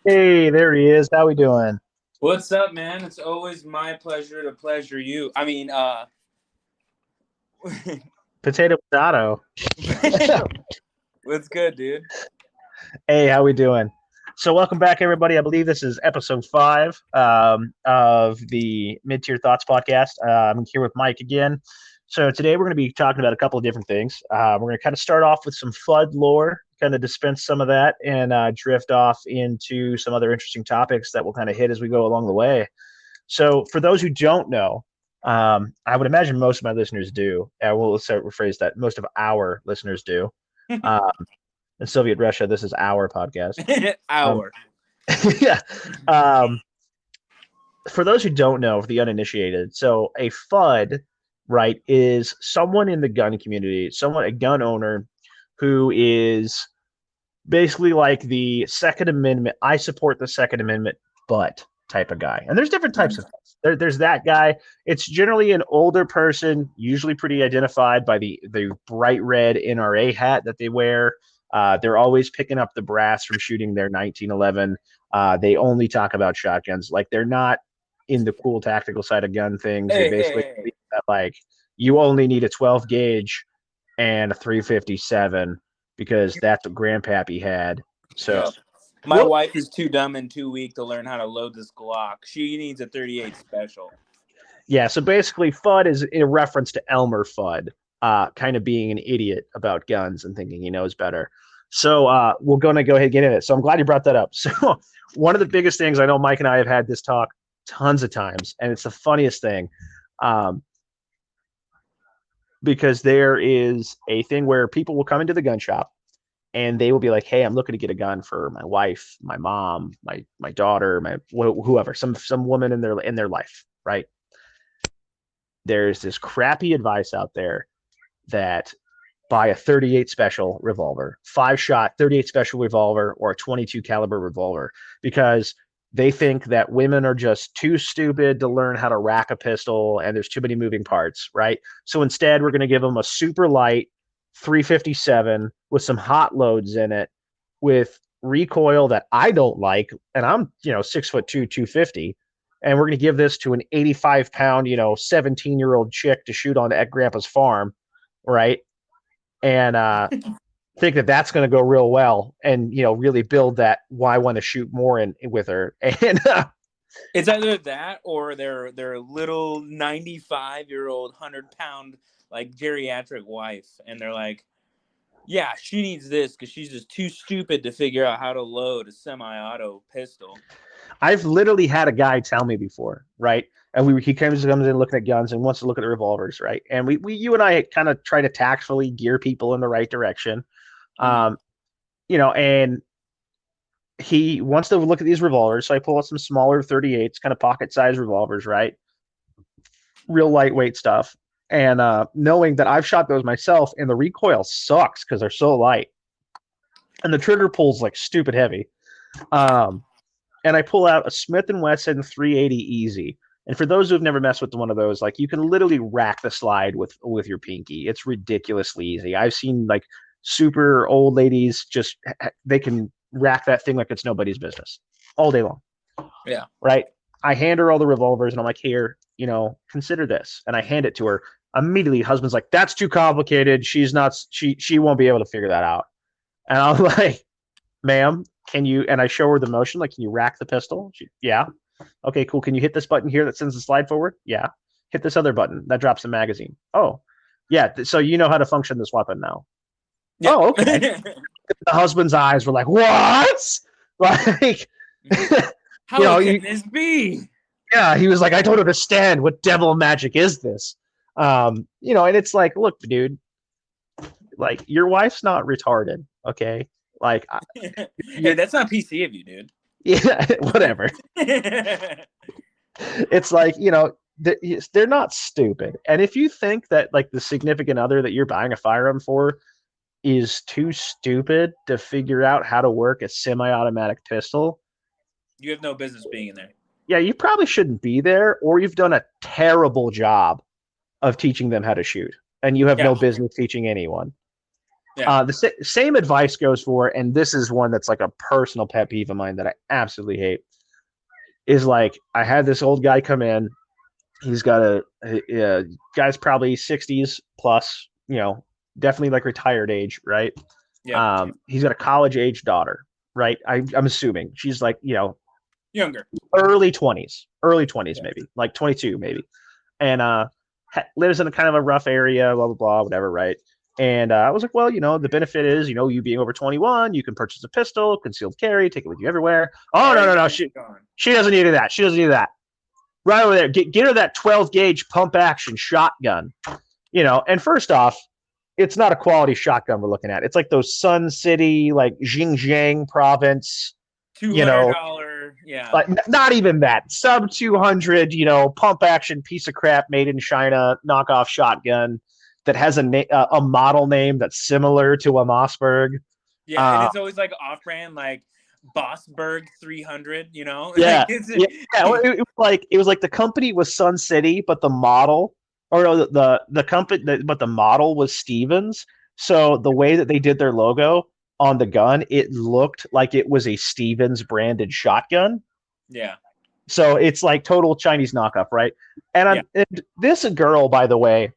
Hey, there he is. How we doing? What's up, man? It's always my pleasure to pleasure you. Potato Potato. What's good, dude? Hey, how we doing? So welcome back, everybody. I believe this is episode 5 of the Midtier Thoughts podcast. I'm here with Mike again. So today we're going to be talking about a couple of different things. We're going to kind of start off with some FUD lore, kind of dispense some of that, and drift off into some other interesting topics that we'll kind of hit as we go along the way. So for those who don't know, I would imagine most of my listeners do. We'll rephrase that. Most of our listeners do. Um, in Soviet Russia, this is our podcast. Um, Hour. yeah. Um, for those who don't know, for the uninitiated, so a FUD, right, is someone in the gun community, a gun owner who is basically like the Second Amendment. I support the Second Amendment, but type of guy. And there's different types of there's that guy. It's generally an older person, usually pretty identified by the bright red NRA hat that they wear. They're always picking up the brass from shooting their 1911. They only talk about shotguns. Like they're not in the cool tactical side of gun things. They Hey, hey, basically hey. believe that like you only need a 12 gauge and a 357 because that's what Grandpappy had. So, Yeah. My well, wife is too dumb and too weak to learn how to load this Glock. She needs a 38 special. yeah. So basically, FUD is a reference to Elmer Fudd, kind of being an idiot about guns and thinking he knows better. So we're going to go ahead and get in it. So I'm glad you brought that up. So one of the biggest things I know Mike and I have had this talk tons of times, and it's the funniest thing. Um, because there is a thing where people will come into the gun shop and they will be like, "Hey, I'm looking to get a gun for my wife, my mom, my daughter, my whoever, some woman in their life." Right? There's this crappy advice out there that buy a 38 special revolver, 5-shot 38 special revolver, or a 22 caliber revolver, because they think that women are just too stupid to learn how to rack a pistol and there's too many moving parts, right? So instead, we're going to give them a super light 357 with some hot loads in it with recoil that I don't like. And I'm, 6'2", 250. And we're going to give this to an 85-pound, 17-year-old chick to shoot on at grandpa's farm, right? And think that that's going to go real well and really build that why I want to shoot more in with her. And It's either that or their little 95-year-old 100-pound like geriatric wife, and they're like, yeah, she needs this because she's just too stupid to figure out how to load a semi-auto pistol. I've literally had a guy tell me before, right? And he comes in looking at guns and wants to look at the revolvers, right? And you and I kind of try to tactfully gear people in the right direction. Mm. um, and he wants to look at these revolvers. So I pull out some smaller 38s, kind of pocket size revolvers, right? Real lightweight stuff. And knowing that I've shot those myself and the recoil sucks because they're so light. And the trigger pulls like stupid heavy. And I pull out a Smith & Wesson 380 Easy. And for those who've never messed with one of those, like you can literally rack the slide with your pinky. It's ridiculously easy. I've seen like super old ladies they can rack that thing like it's nobody's business all day long. Yeah. Right. I hand her all the revolvers and I'm like, here, consider this. And I hand it to her. Immediately, husband's like, that's too complicated. She won't be able to figure that out. And I'm like, ma'am, can you? And I show her the motion, like, can you rack the pistol? Yeah. Okay, cool. Can you hit this button here that sends the slide forward? Yeah. Hit this other button that drops the magazine. Oh, yeah. So you know how to function this weapon now. Yeah. Oh, okay. The husband's eyes were like, what? Like, how can this be? Yeah, he was like, I don't understand. What devil magic is this? And it's like, look, dude, like your wife's not retarded, okay? Like, hey, that's not PC of you, dude. Yeah, whatever. It's like, they're not stupid. And if you think that like the significant other that you're buying a firearm for is too stupid to figure out how to work a semi-automatic pistol, you have no business being in there. Yeah, you probably shouldn't be there, or you've done a terrible job of teaching them how to shoot, and you have no business teaching anyone. Yeah. The same advice goes for, and this is one that's like a personal pet peeve of mine that I absolutely hate, is like I had this old guy come in. He's got a guy's probably 60s plus, definitely like retired age, right? Yep. He's got a college age daughter, right? I'm assuming she's like, Younger. early 20s, Yeah. maybe like 22, maybe, and lives in a kind of a rough area, blah blah blah, whatever, right? And I was like, well, the benefit is, you being over 21, you can purchase a pistol, concealed carry, take it with you everywhere. Oh no, Very no, no, nicely she gone. she doesn't need that. She doesn't need that. Right over there, get her that 12 gauge pump action shotgun. And first off, it's not a quality shotgun we're looking at. It's like those Sun City, like Xinjiang province, $200. Yeah. like not even that sub 200, pump action piece of crap made in China knockoff shotgun that has a model name that's similar to a Mossberg. Yeah, and Uh, it's always like off-brand, like Bossberg 300. Like yeah, it's yeah, yeah. It was like the company was Sun City, but the model, or no, the company, but the model was Stevens. So the way that they did their logo on the gun, it looked like it was a Stevens branded shotgun. yeah, So it's like total Chinese knockoff, right? yeah. And this girl, by the way,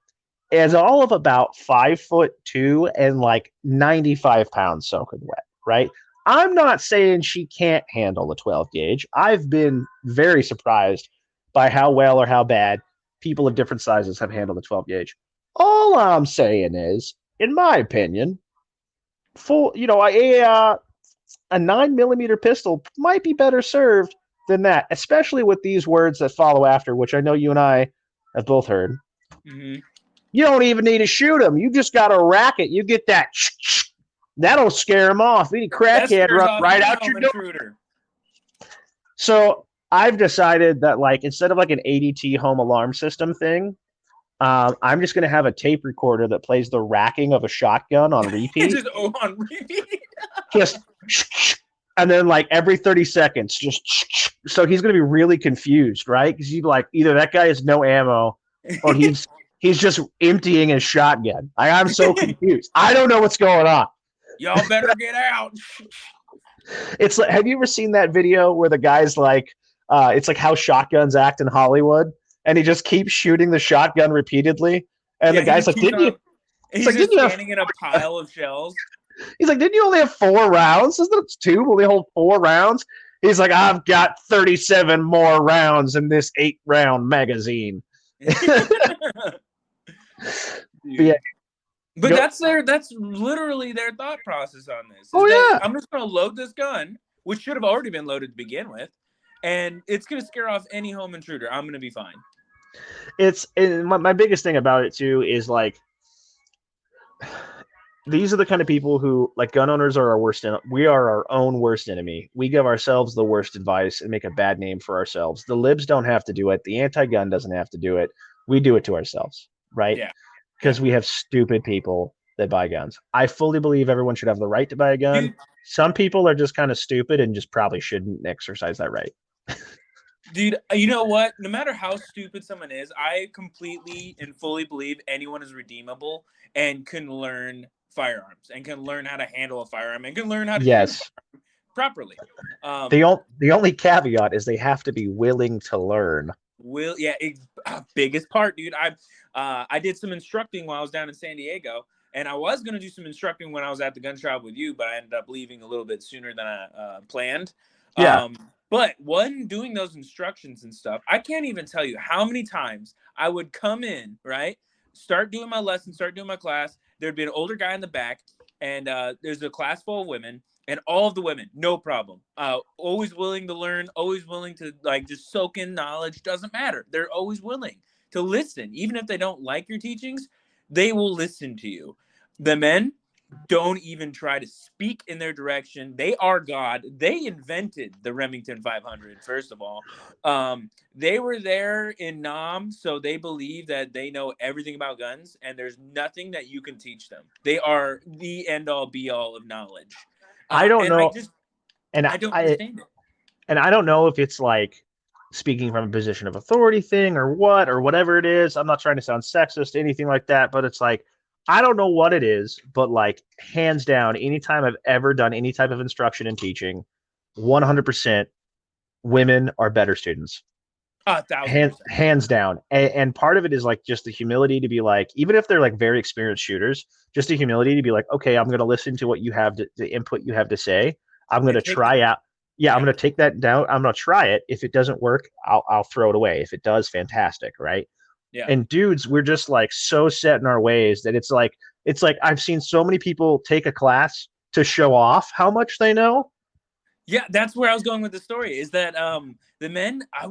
is all of about 5'2" and like 95 pounds soaking wet, right? I'm not saying she can't handle the 12 gauge. I've been very surprised by how well or how bad people of different sizes have handled the 12 gauge. All I'm saying is, in my opinion, a 9 millimeter pistol might be better served than that, especially with these words that follow after, which I know you and I have both heard. Hmm. You don't even need to shoot them. You just got to rack it. You get that. That'll scare them off. Any That crackhead scares run off right any out your home door. intruder. So I've decided that, like, instead of like an ADT home alarm system thing, I'm just going to have a tape recorder that plays the racking of a shotgun on It's repeat. just on repeat. Just, and then like every 30 seconds, just, so he's going to be really confused, right? Because he's like, either that guy has no ammo, or he's just emptying his shotgun. I'm so confused. I don't know what's going on. Y'all better get out. It's like, have you ever seen that video where the guy's like, it's like how shotguns act in Hollywood, and he just keeps shooting the shotgun repeatedly, and Yeah, the he guy's just like, keeps didn't you? on. He's He's like, just didn't you have? standing in a pile of shells. He's like, didn't you only have 4 rounds? Isn't it two? Will they hold 4 rounds? He's like, I've got 37 more rounds in this 8-round magazine. But yeah, Dude. But go. that's literally their thought process on this. Is Oh that yeah, I'm just gonna load this gun, which should have already been loaded to begin with, and it's gonna scare off any home intruder. I'm gonna be fine. my biggest thing about it too is like, these are the kind of people who, like, gun owners are our worst. We are our own worst enemy. We give ourselves the worst advice and make a bad name for ourselves. The libs don't have to do it. The anti-gun doesn't have to do it. We do it to ourselves, right? Yeah, yeah. Because we have stupid people that buy guns. I fully believe everyone should have the right to buy a gun. Dude, Some people are just kind of stupid and just probably shouldn't exercise that right. dude, you know what? No matter how stupid someone is, I completely and fully believe anyone is redeemable and can learn firearms and can learn how to handle a firearm and can learn how to shoot a Yes. firearm properly. The only caveat is they have to be willing to learn. Biggest part, dude. I did some instructing while I was down in San Diego, and I was gonna do some instructing when I was at the gun shop with you, but I ended up leaving a little bit sooner than I planned. Yeah. But when doing those instructions and stuff, I can't even tell you how many times I would come in, right? Start doing my lesson, start doing my class. There'd be an older guy in the back, and there's a class full of women, and all of the women, no problem. Always willing to learn, always willing to like just soak in knowledge. Doesn't matter. They're always willing to listen, even if they don't like your teachings. They will listen to you. The men don't even try to speak in their direction. They are God. They invented the Remington 500. First of all, they were there in Nam, so they believe that they know everything about guns, and there's nothing that you can teach them. They are the end all be all of knowledge. I don't And know. And I don't I understand it. and I don't know if it's like speaking from a position of authority thing or whatever it is. I'm not trying to sound sexist, anything like that, but it's like, I don't know what it is, but like hands down, anytime I've ever done any type of instruction and teaching, 100% women are better students. 1,000%. Hands down. And part of it is like just the humility to be like, even if they're like very experienced shooters, just the humility to be like, okay, I'm going to listen to what you have to, the input you have to say. I'm going And to take it. try out. Yeah, I'm Yeah. going to take that down. I'm going to try it. If it doesn't work, I'll throw it away. If it does, fantastic. Right. Yeah. And dudes, we're just like so set in our ways that it's like I've seen so many people take a class to show off how much they know. Yeah, that's where I was going with the story. Is that the men I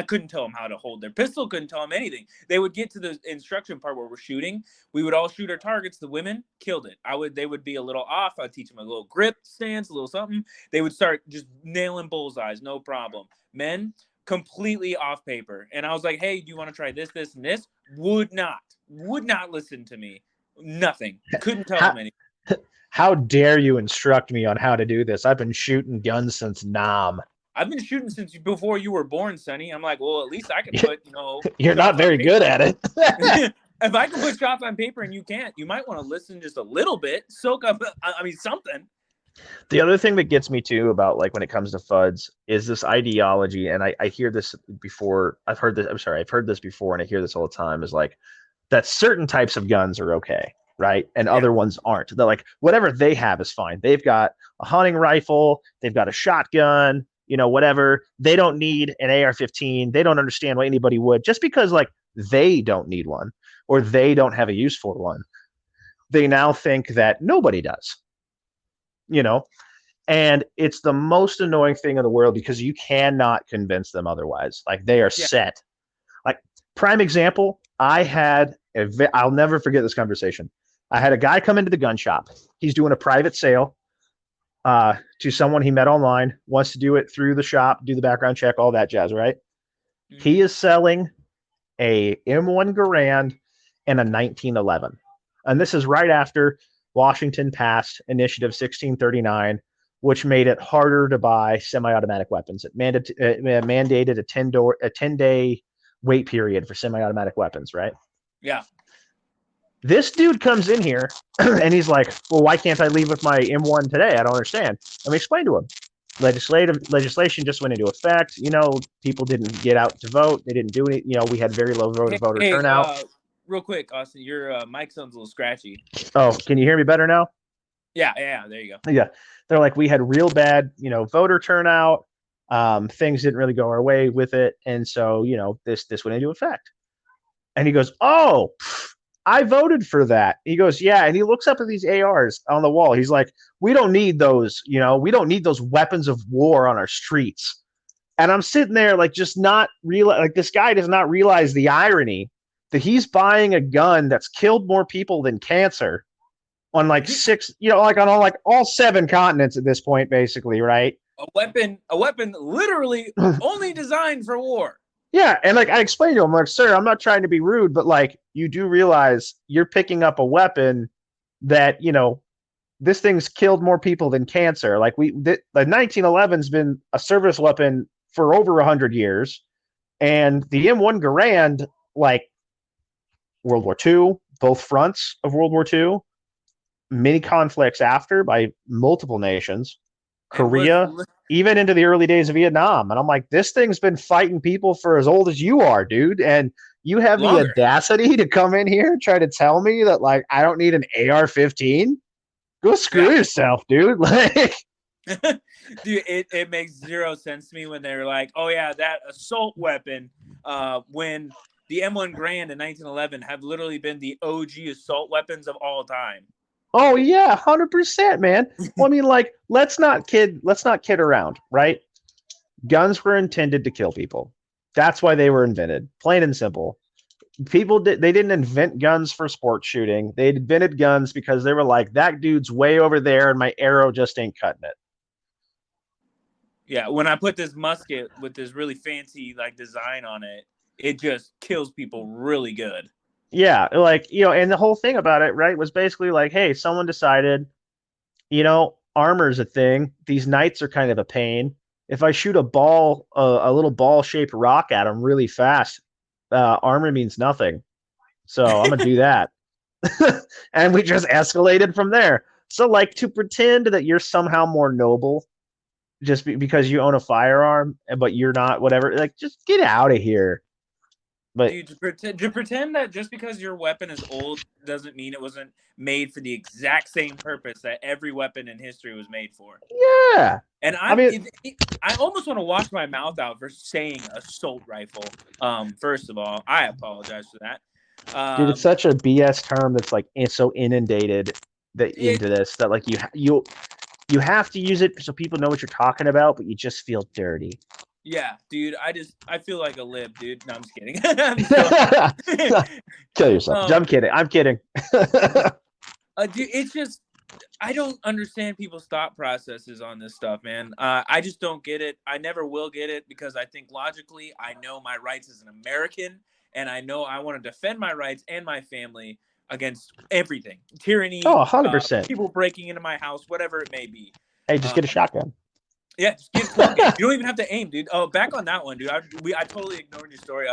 couldn't tell them how to hold their pistol, couldn't tell them anything. They would get to the instruction part where we're shooting. We would all shoot our targets. The women killed it. They would be a little off. I'd teach them a little grip stance, a little something. They would start just nailing bullseyes, no problem. Men completely off paper. And I was like, hey, do you want to try this, this, and this? Would not listen to me. Nothing. Couldn't tell How them anything. how dare you instruct me on how to do this? I've been shooting guns since Nam. I've been shooting since before you were born, Sonny. I'm like, well, at least I can put, You're not shots on very good paper. at it. If I can put shots on paper and you can't, you might want to listen just a little bit, soak up, I mean, something. The other thing that gets me too about like when it comes to Fudds is this ideology, and I hear this before. I've heard this. I'm sorry, I've heard this before, and I hear this all the time. Is like that certain types of guns are okay, right, and Yeah. other ones aren't. They're like whatever they have is fine. They've got a hunting rifle, they've got a shotgun, whatever. They don't need an AR-15. They don't understand why anybody would just because like they don't need one or they don't have a use for one. They now think that nobody does, you know and it's the most annoying thing in the world because you cannot convince them otherwise. Like they are Yeah. set. Like prime example, I'll never forget this conversation. I had a guy come into the gun shop. He's doing a private sale to someone he met online, wants to do it through the shop, do the background check, all that jazz, right? Mm-hmm. He is selling a M1 Garand and a 1911. And this is right after Washington passed Initiative 1639, which made it harder to buy semi-automatic weapons. It mandated a 10-day wait period for semi-automatic weapons, right? Yeah. This dude comes in here and he's like, well, why can't I leave with my M1 today? I don't understand. Let me explain to him. Legislation just went into effect. People didn't get out to vote. They didn't do it. We had very low voter Hey, turnout. real quick, Austin, your mic sounds a little scratchy. Oh, can you hear me better now? Yeah, there you go. Yeah. They're like, we had real bad, voter turnout. Things didn't really go our way with it. And so, this went into effect. And he goes, oh, I voted for that. He goes, yeah. And he looks up at these ARs on the wall. He's like, we don't need those, we don't need those weapons of war on our streets. And I'm sitting there like just not like this guy does not realize the irony that he's buying a gun that's killed more people than cancer on like six, like on all seven continents at this point, basically, right? A weapon literally only designed for war. Yeah, and like I explained to him, like, sir, I'm not trying to be rude, but like you do realize you're picking up a weapon that this thing's killed more people than cancer. Like the 1911's been a service weapon for over 100 years, and the M1 Garand, like World War II, both fronts of World War II, many conflicts after by multiple nations, Korea, even into the early days of Vietnam. And I'm like, this thing's been fighting people for as old as you are, dude. And you have the audacity to come in here and try to tell me that, like, I don't need an AR-15? Go screw yourself, dude. Like, dude, it makes zero sense to me when they're like, oh, yeah, that assault weapon, when the M1 Garand in 1911 have literally been the OG assault weapons of all time. Oh yeah, 100%, man. Well, I mean, like, let's not kid around, right? Guns were intended to kill people. That's why they were invented, plain and simple. They didn't invent guns for sport shooting. They invented guns because they were like, that dude's way over there, and my arrow just ain't cutting it. Yeah, when I put this musket with this really fancy like design on it, it just kills people really good. Yeah, like, and the whole thing about it, right, was basically like, hey, someone decided, armor's a thing. These knights are kind of a pain. If I shoot a little ball-shaped rock at them really fast, armor means nothing. So I'm gonna do that. And we just escalated from there. So like to pretend that you're somehow more noble just because you own a firearm, but you're not, whatever. Like, just get out of here. But Dude, to pretend that just because your weapon is old doesn't mean it wasn't made for the exact same purpose that every weapon in history was made for. yeah, And I mean, I almost want to wash my mouth out for saying assault rifle. First of all, I apologize for that. dude, it's Um, such a BS term that's like it's so inundated that it, into this that like you have to use it so people know what you're talking about, but you just feel dirty. yeah, dude, I feel like a lib, dude. No, I'm just kidding. I'm so Kill yourself. I'm um, kidding. I'm kidding. dude, it's just I don't understand people's thought processes on this stuff, man. I just don't get it. I never will get it because I think logically, I know my rights as an American, and I know I want to defend my rights and my family against everything, Oh, tyranny, 100%. people breaking into my house, whatever it may be. Hey, just get a Um, shotgun. yeah, just get 12 gauge. You don't even have to aim, dude. Oh, back on that one, dude. I totally ignored your story.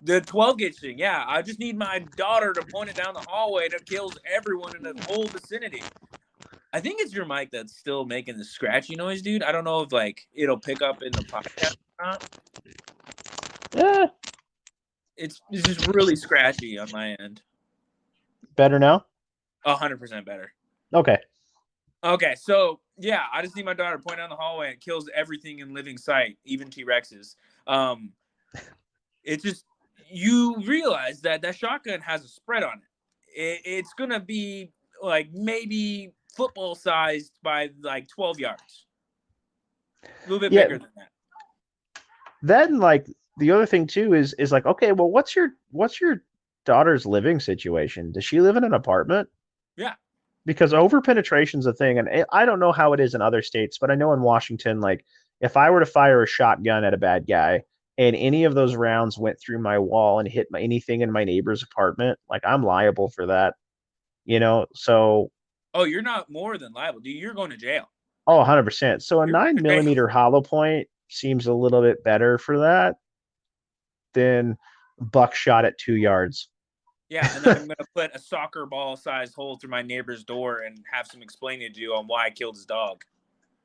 The 12 gauge thing. Yeah, I just need my daughter to point it down the hallway that kills everyone in the whole vicinity. I think it's your mic that's still making the scratchy noise, dude. I don't know if like it'll pick up in the podcast or not. Yeah, It's just really scratchy on my end. better now. 100% better. Okay. Okay, so yeah, I just need my daughter to point down the hallway and it kills everything in living sight, even T-Rexes. Um, it just you realize that that shotgun has a spread on it. It's gonna be like maybe football sized by like 12 yards, a little bit Yeah. bigger than that. Then like the other thing too is like, okay, well, what's your daughter's living situation? Does she live in an apartment? Yeah. Because over penetration is a thing, and I don't know how it is in other states, but I know in Washington, like if I were to fire a shotgun at a bad guy and any of those rounds went through my wall and hit anything in my neighbor's apartment, like I'm liable for that, you know? So, Oh, you're not more than liable, dude. You're going to jail. oh, 100%. So a You're going nine to jail. millimeter hollow point seems a little bit better for that than buckshot at 2 yards. Yeah, and then I'm gonna put a soccer ball sized hole through my neighbor's door and have some explaining to do on why I killed his dog.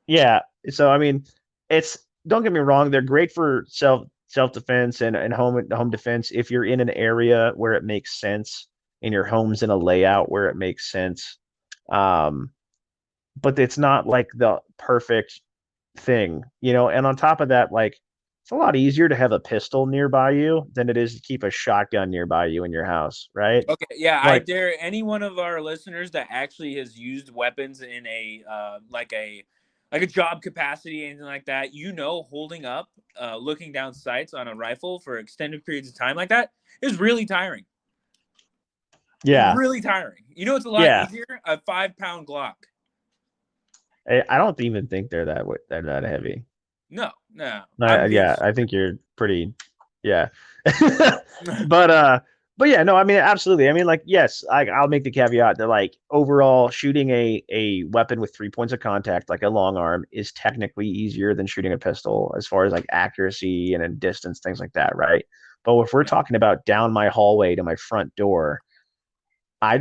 Yeah. So I mean, it's don't get me wrong, they're great for self defense and home defense if you're in an area where it makes sense and your home's in a layout where it makes sense. Um, but it's not like the perfect thing, you know. And on top of that, like it's a lot easier to have a pistol nearby you than it is to keep a shotgun nearby you in your house, right? Okay, yeah, I Like, dare any one of our listeners that actually has used weapons in a like a job capacity, anything like that, holding up, looking down sights on a rifle for extended periods of time like that is really tiring. yeah, Really tiring. You know, it's a lot yeah. easier. A 5 pound Glock. I don't even think they're that heavy. No, no, I'm Yeah, just I think you're pretty, yeah. but but yeah, no, I mean, absolutely. I mean, like, yes, I'll make the caveat that like overall shooting a weapon with 3 points of contact, like a long arm, is technically easier than shooting a pistol as far as like accuracy and in distance, things like that, right? But if we're yeah. talking about down my hallway to my front door, I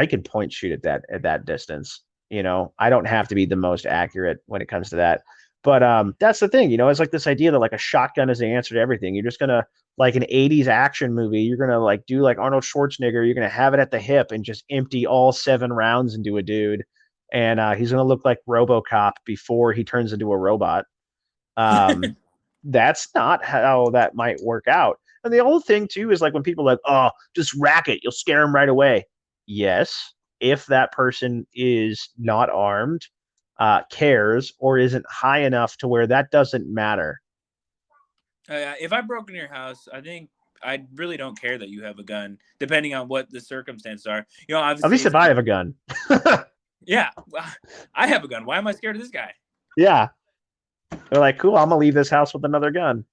can point shoot at that distance. You know, I don't have to be the most accurate when it comes to that. But that's the thing, you know, it's like this idea that like a shotgun is the answer to everything. You're just gonna like an 80s action movie, you're gonna like do like Arnold Schwarzenegger, you're gonna have it at the hip and just empty all 7 rounds into a dude. And he's gonna look like RoboCop before he turns into a robot. Um, that's not how that might work out. And the old thing too is like when people are like, oh, just rack it, you'll scare them right away. Yes, if that person is not armed, cares, or isn't high enough to where that doesn't matter. If I broke into your house, I think I really don't care that you have a gun, depending on what the circumstances are. You know, At obviously, least if if I have a gun. yeah, I have a gun. Why am I scared of this guy? Yeah. They're like, cool, I'm gonna leave this house with another gun.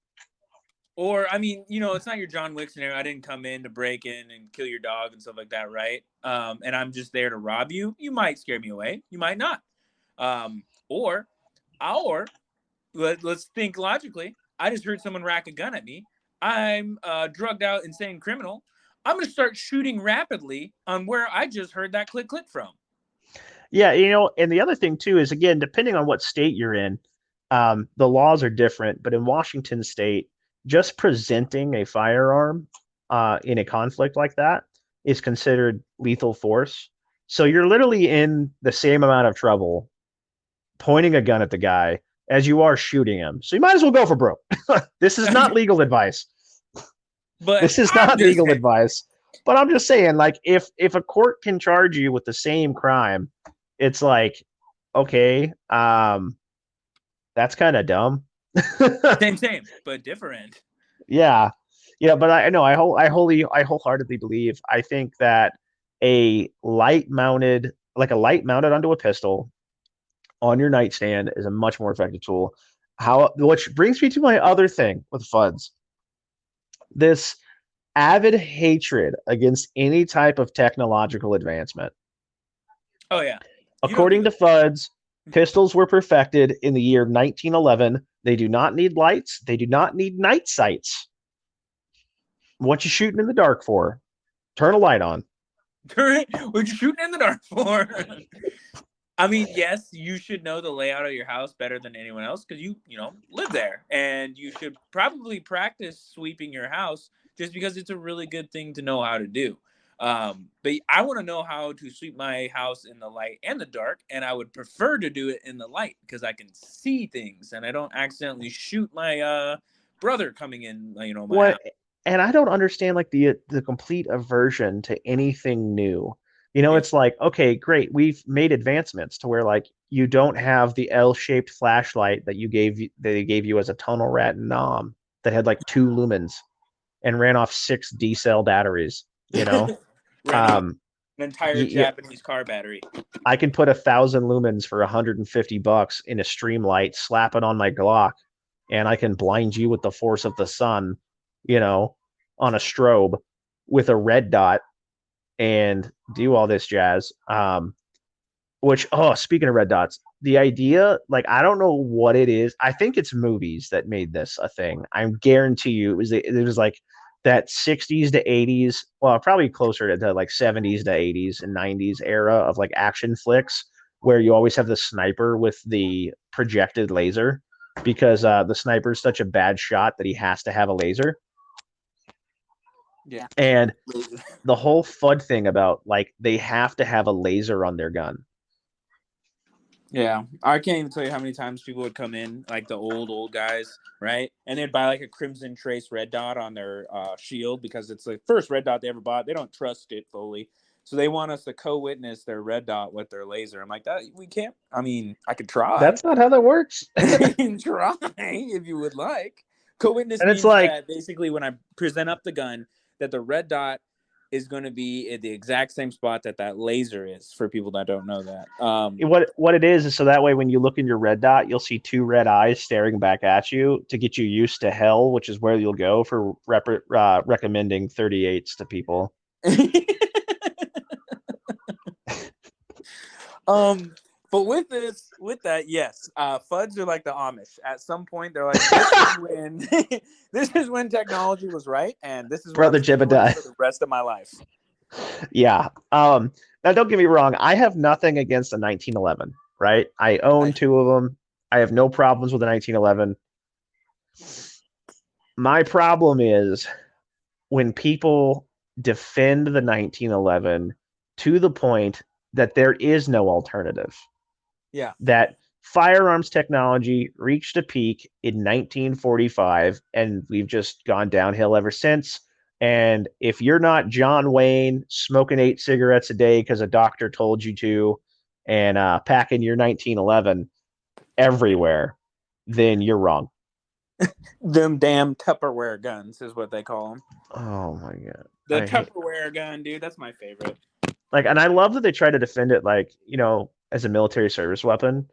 Or, I mean, it's not your John Wick scenario. I didn't come in to break in and kill your dog and stuff like that, right? And I'm just there to rob you. You might scare me away. You might not. Um, or, let's think logically. I just heard someone rack a gun at me. I'm a drugged out, insane criminal. I'm going to start shooting rapidly on where I just heard that click click from. Yeah, and the other thing too is, again, depending on what state you're in, the laws are different. But in Washington State, just presenting a firearm in a conflict like that is considered lethal force. So you're literally in the same amount of trouble pointing a gun at the guy as you are shooting him. So you might as well go for broke. This is not legal advice. But This is I'm not just legal saying. advice. But I'm just saying, like, if a court can charge you with the same crime, it's like, okay, that's kind of dumb. Same, but different. Yeah, but I know I wholeheartedly believe. I think that like a light mounted onto a pistol on your nightstand is a much more effective tool. Which brings me to my other thing with Fudds. This avid hatred against any type of technological advancement. Oh yeah, you don't According need to Fudds, pistols were perfected in the year 1911. They do not need lights. They do not need night sights. What you shooting in the dark for? Turn a light on. what you shooting in the dark for. I mean, yes, you should know the layout of your house better than anyone else because you live there, and you should probably practice sweeping your house just because it's a really good thing to know how to do. But I want to know how to sweep my house in the light and the dark, and I would prefer to do it in the light because I can see things and I don't accidentally shoot my brother coming in, my house. What? And I don't understand like the complete aversion to anything new. Yeah. It's like, okay, great, we've made advancements to where like you don't have the L-shaped flashlight that they gave you as a tunnel rat in Nom that had like 2 lumens and ran off 6 D-cell batteries. Ran off Um, an entire yeah, Japanese car battery. I can put 1,000 lumens for $150 in a stream light, slap it on my Glock, and I can blind you with the force of the sun, you know, on a strobe with a red dot and do all this jazz. Speaking of red dots, the idea, like, I don't know what it is. I think it's movies that made this a thing. I guarantee you it was like that 60s to 80s, well, probably closer to like 70s to 80s and 90s era of like action flicks where you always have the sniper with the projected laser because the sniper is such a bad shot that he has to have a laser. Yeah. And the whole FUD thing about like they have to have a laser on their gun. Yeah, I can't even tell you how many times people would come in, like the old guys, right? And they'd buy like a Crimson Trace red dot on their shield because it's the first red dot they ever bought. They don't trust it fully, so they want us to co-witness their red dot with their laser. I'm like, that we can't. I mean, I could try. That's not how that works. I can try if you would like. Co-witness And it's means like, that basically when I present up the gun, that the red dot is going to be at the exact same spot that laser is. For people that don't know that, what it is so that way when you look in your red dot, you'll see 2 red eyes staring back at you to get you used to hell, which is where you'll go for recommending 38s to people. But with that, yes, Fudds are like the Amish. At some point, they're like, this is when this is when technology was right, and this is what I'm Brother sticking with Jebediah. for the rest of my life. Yeah. Now don't get me wrong, I have nothing against a 1911, right? I own 2 of them. I have no problems with a 1911. My problem is when people defend the 1911 to the point that there is no alternative. Yeah. That firearms technology reached a peak in 1945 and we've just gone downhill ever since. And if you're not John Wayne smoking 8 cigarettes a day because a doctor told you to and packing your 1911 everywhere, then you're wrong. Them damn Tupperware guns is what they call them. Oh my God. The Tupperware gun, dude, that's my favorite. Like, and I love that they try to defend it like, as a military service weapon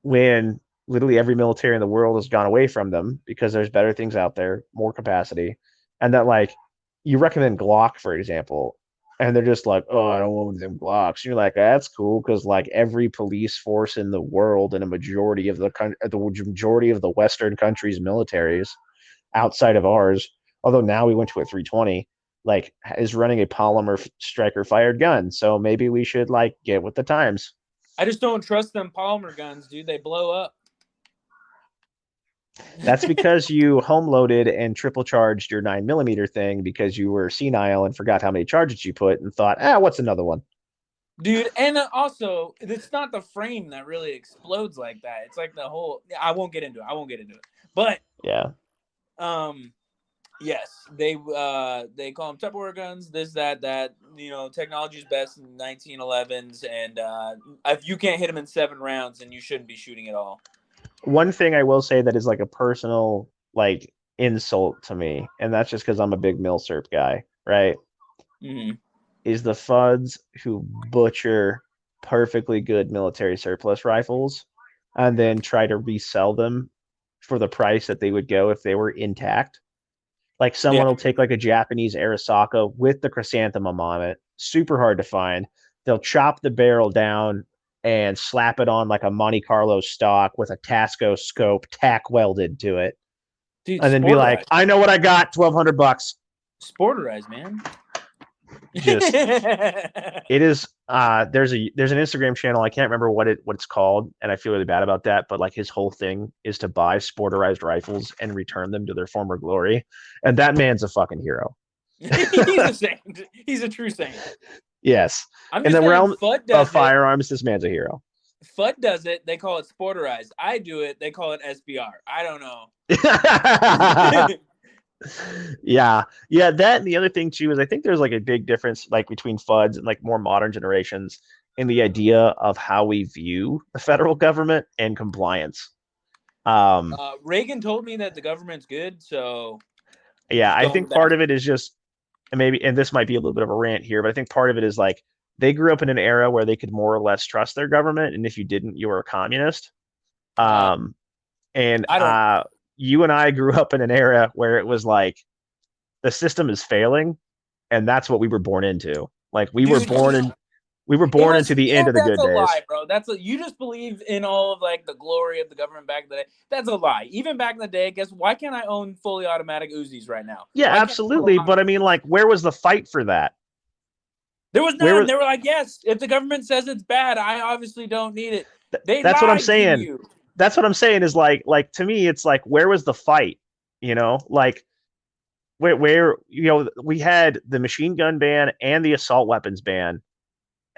when literally every military in the world has gone away from them because there's better things out there, more capacity. And that, like, you recommend Glock, for example, and they're just like, oh, I don't want them Glocks. And you're like, that's cool because, like, every police force in the world and a majority of the majority of the Western countries' militaries outside of ours, although now we went to a 320, like is running a polymer striker fired gun. So maybe we should like get with the times. I just don't trust them polymer guns, dude. They blow up. That's because you home loaded and triple charged your 9mm thing because you were senile and forgot how many charges you put and thought, what's another one? Dude, and also, it's not the frame that really explodes like that. It's like the whole. I won't get into it. But yeah, yes, they call them Tupperware guns. This, that. Technology is best in 1911s, and if you can't hit them in 7 rounds, then you shouldn't be shooting at all. one thing I will say that is like a personal like insult to me, and that's just because I'm a big milsurp guy, right? Mm-hmm. Is the Fudds who butcher perfectly good military surplus rifles and then try to resell them for the price that they would go if they were intact. Like Yeah, someone will take like a Japanese Arisaka with the chrysanthemum on it, super hard to find. They'll chop the barrel down and slap it on like a Monte Carlo stock with a Tasco scope tack welded to it, dude, and then be like, sporterized, "I know what I got, $1,200." sporterized, man. Just it is. There's an Instagram channel. I can't remember what it's called, and I feel really bad about that. But like his whole thing is to buy sporterized rifles and return them to their former glory, and that man's a fucking hero. He's a saint. He's a true saint. Yes, I'm in just the saying, realm Fudd of does it. firearms, this man's a hero. Fudd does it. They call it sporterized. I do it. They call it SBR. I don't know. Yeah, that and the other thing too is I think there's like a big difference like between Fudds and like more modern generations in the idea of how we view the federal government and compliance. Reagan told me that the government's good, so Yeah, just I going think with that. part of it is just maybe, and this might be a little bit of a rant here, but I think part of it is like they grew up in an era where they could more or less trust their government, and if you didn't, you were a communist. Uh, Um, and I don't. you and I grew up in an era where it was like the system is failing, and that's what we were born into. Like Dude, we were it born was. into the end Yeah, of the that's good a days. lie, bro. You just believe in all of like the glory of the government back in the day. That's a lie. Even back in the day, guess why can't I own fully automatic Uzis right now? Yeah, Why can't I own a absolutely. lot of But I mean, Uzis? like, where was the fight for that? There was Where none. was They were like, yes, if the government says it's bad, I obviously don't need it. They that's what I'm lied to saying. you. That's what I'm saying is like to me, it's like where was the fight? You know, like where we had the machine gun ban and the assault weapons ban.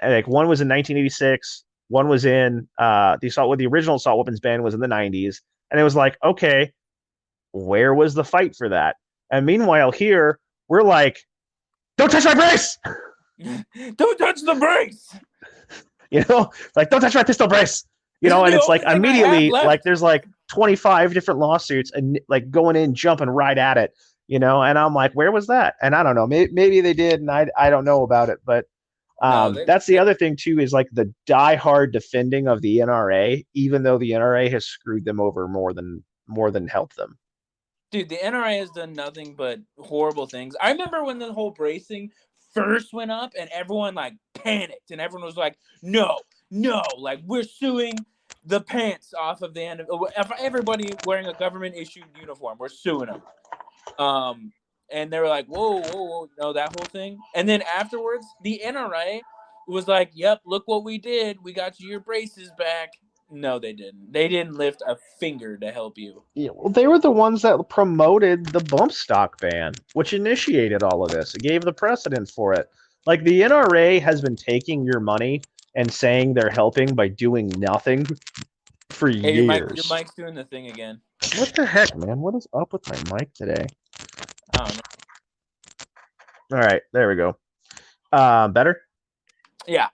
And like one was in 1986, one was in the original assault weapons ban was in the 90s, and it was like, okay, where was the fight for that? And meanwhile, here we're like, don't touch my brace. Don't touch the brakes. Like don't touch my pistol brace. This is And the it's like only thing I have immediately like left. there's like 25 different lawsuits and like going in, jumping right at it. And I'm like, where was that? And I don't know. Maybe they did, and I don't know about it. But No, that's the other thing too is like the diehard defending of the NRA, even though the NRA has screwed them over more than helped them. dude, the NRA has done nothing but horrible things. I remember when the whole bracing first went up and everyone like panicked and everyone was like, no, like we're suing the pants off of the end of everybody wearing a government issued uniform. We're suing them. And they were like, whoa, that whole thing. And then afterwards, the NRA was like, yep, look what we did. We got you your braces back. No, they didn't. They didn't lift a finger to help you. Yeah, well, they were the ones that promoted the bump stock ban, which initiated all of this. It gave the precedent for it. Like the NRA has been taking your money and saying they're helping by doing nothing for Hey, years. your mic's doing the thing again. What the heck, man? What is up with my mic today? I don't know. All right, there we go. Better? Yeah.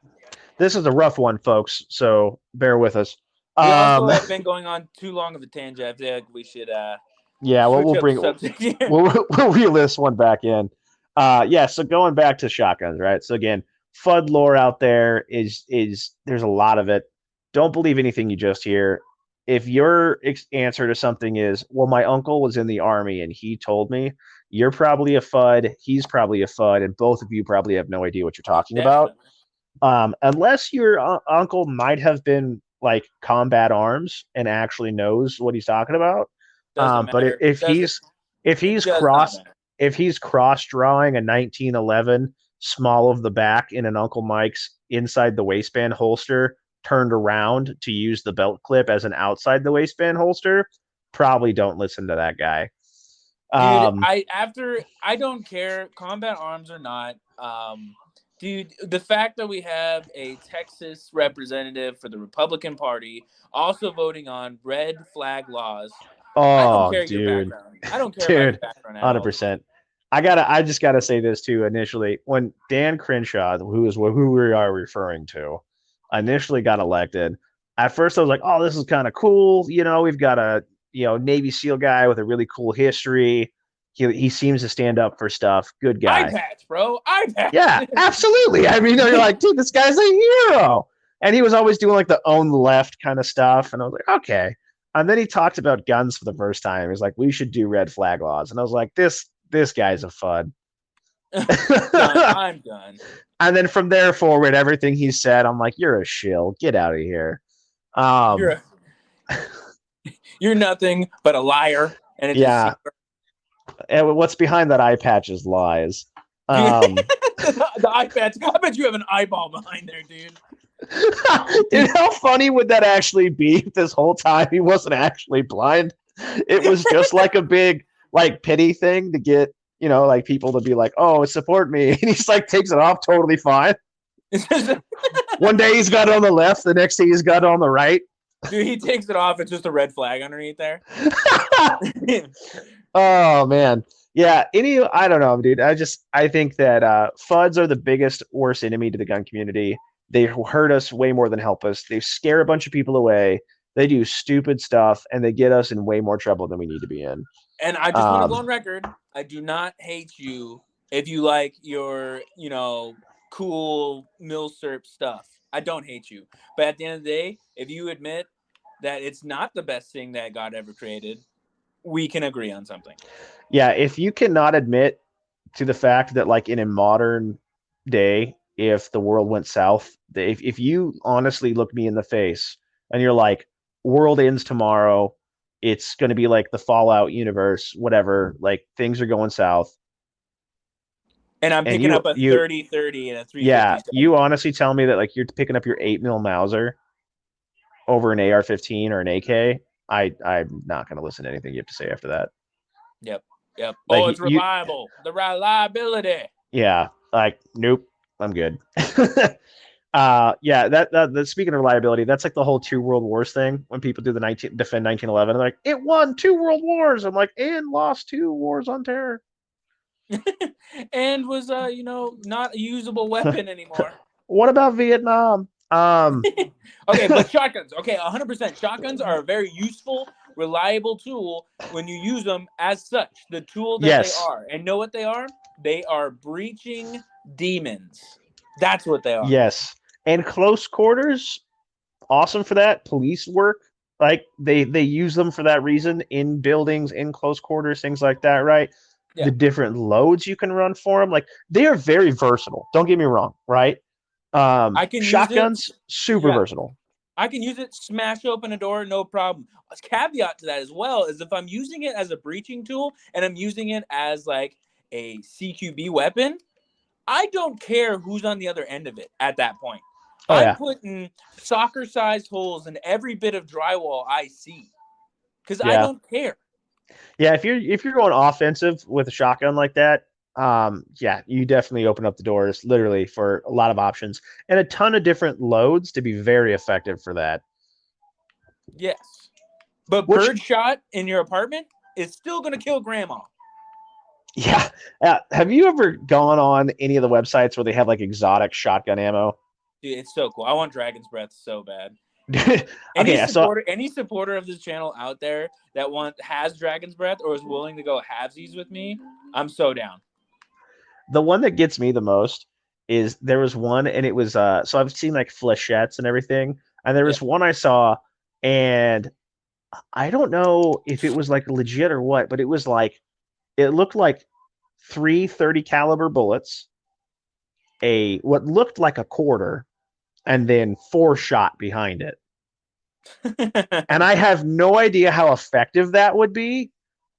This is a rough one, folks, so bear with us. We also have been going on too long of a tangent. I feel like we should yeah, well, switch up the subject. we'll reel this one back in. So going back to shotguns, right? So again, FUD lore out there is there's a lot of it. Don't believe anything you just hear. If your answer to something is, well, my uncle was in the army and he told me, you're probably a FUD, he's probably a FUD, and both of you probably have no idea what you're talking about. Unless your uncle might have been like combat arms and actually knows what he's talking about. Doesn't But matter. if Doesn't he's it does not crossed matter. if he's cross drawing a 1911 small of the back in an Uncle Mike's inside the waistband holster, turned around to use the belt clip as an outside the waistband holster, probably don't listen to that guy. Dude, I don't care, combat arms or not. Dude, the fact that we have a Texas representative for the Republican Party also voting on red flag laws. I don't Oh, care your dude, background. I don't care about your dude, background at all. 100%. I just gotta say this too. Initially, when Dan Crenshaw, who we are referring to, initially got elected, at first I was like, oh, this is kind of cool. We've got a Navy SEAL guy with a really cool history. He seems to stand up for stuff. Good Eye guy. patch, bro. Eye patch. Yeah, absolutely. I mean, you're like, dude, this guy's a hero. And he was always doing like the own the left kind of stuff. And I was like, okay. And then he talked about guns for the first time. He's like, we should do red flag laws. And I was like, this guy's a fud. I'm done. And then from there forward, everything he said, I'm like, you're a shill. Get out of here. You're nothing but a liar and a yeah. deceiver. And what's behind that eye patch is lies. The eye patch. I bet you have an eyeball behind there, dude. Dude, how funny would that actually be if this whole time he wasn't actually blind? It was just like a big like pity thing to get, like people to be like, oh, support me. And he's like takes it off totally fine. One day he's got it on the left, the next day he's got it on the right. Dude, he takes it off. It's just a red flag underneath there. Oh man. Yeah, I don't know, dude. I think that Fudds are the biggest worst enemy to the gun community. They hurt us way more than help us. They scare a bunch of people away. They do stupid stuff, and they get us in way more trouble than we need to be in. And I just want to go on record. I do not hate you if you like your, cool milsurp stuff. I don't hate you. But at the end of the day, if you admit that it's not the best thing that God ever created, we can agree on something. Yeah, if you cannot admit to the fact that, like, in a modern day, if the world went south, if you honestly look me in the face and you're like, world ends tomorrow, it's going to be like the Fallout universe, whatever, like things are going south. And I'm picking up a 30-30 and a 350. Yeah, you honestly tell me that like you're picking up your 8 mil Mauser over an AR-15 or an AK, I'm not going to listen to anything you have to say after that. Yep. Like, it's reliable. The reliability. Yeah, like nope, I'm good. Yeah, that speaking of reliability, that's like the whole 2 world wars thing. When people do the defend 1911, they're like, it won 2 world wars. I'm like, and lost 2 wars on terror. And was not a usable weapon anymore. What about Vietnam? Okay, but shotguns. Okay, 100%. Shotguns are a very useful, reliable tool when you use them as such. The tool that they are. And know what they are? They are breaching demons. That's what they are. Yes. And close quarters, awesome for that. Police work, like they use them for that reason in buildings, in close quarters, things like that, right? Yeah. The different loads you can run for them, like they are very versatile. Don't get me wrong, right? I can shotguns, use it, super versatile. I can use it, smash open a door, no problem. A caveat to that as well is if I'm using it as a breaching tool and I'm using it as like a CQB weapon, I don't care who's on the other end of it at that point. I'm putting soccer-sized holes in every bit of drywall I see because I don't care. Yeah, if you're going offensive with a shotgun like that, you definitely open up the doors literally for a lot of options and a ton of different loads to be very effective for that. Yes, but birdshot in your apartment is still going to kill grandma. Yeah. Have you ever gone on any of the websites where they have like exotic shotgun ammo? Dude, it's so cool. I want Dragon's Breath so bad. Any supporter of this channel out there that has Dragon's Breath or is willing to go halvesies with me, I'm so down. The one that gets me the most is there was one, and it was so I've seen like flechettes and everything, and there was one I saw, and I don't know if it was like legit or what, but it was like it looked like 3 30 caliber bullets, what looked like a quarter, and then 4 shot behind it. And I have no idea how effective that would be,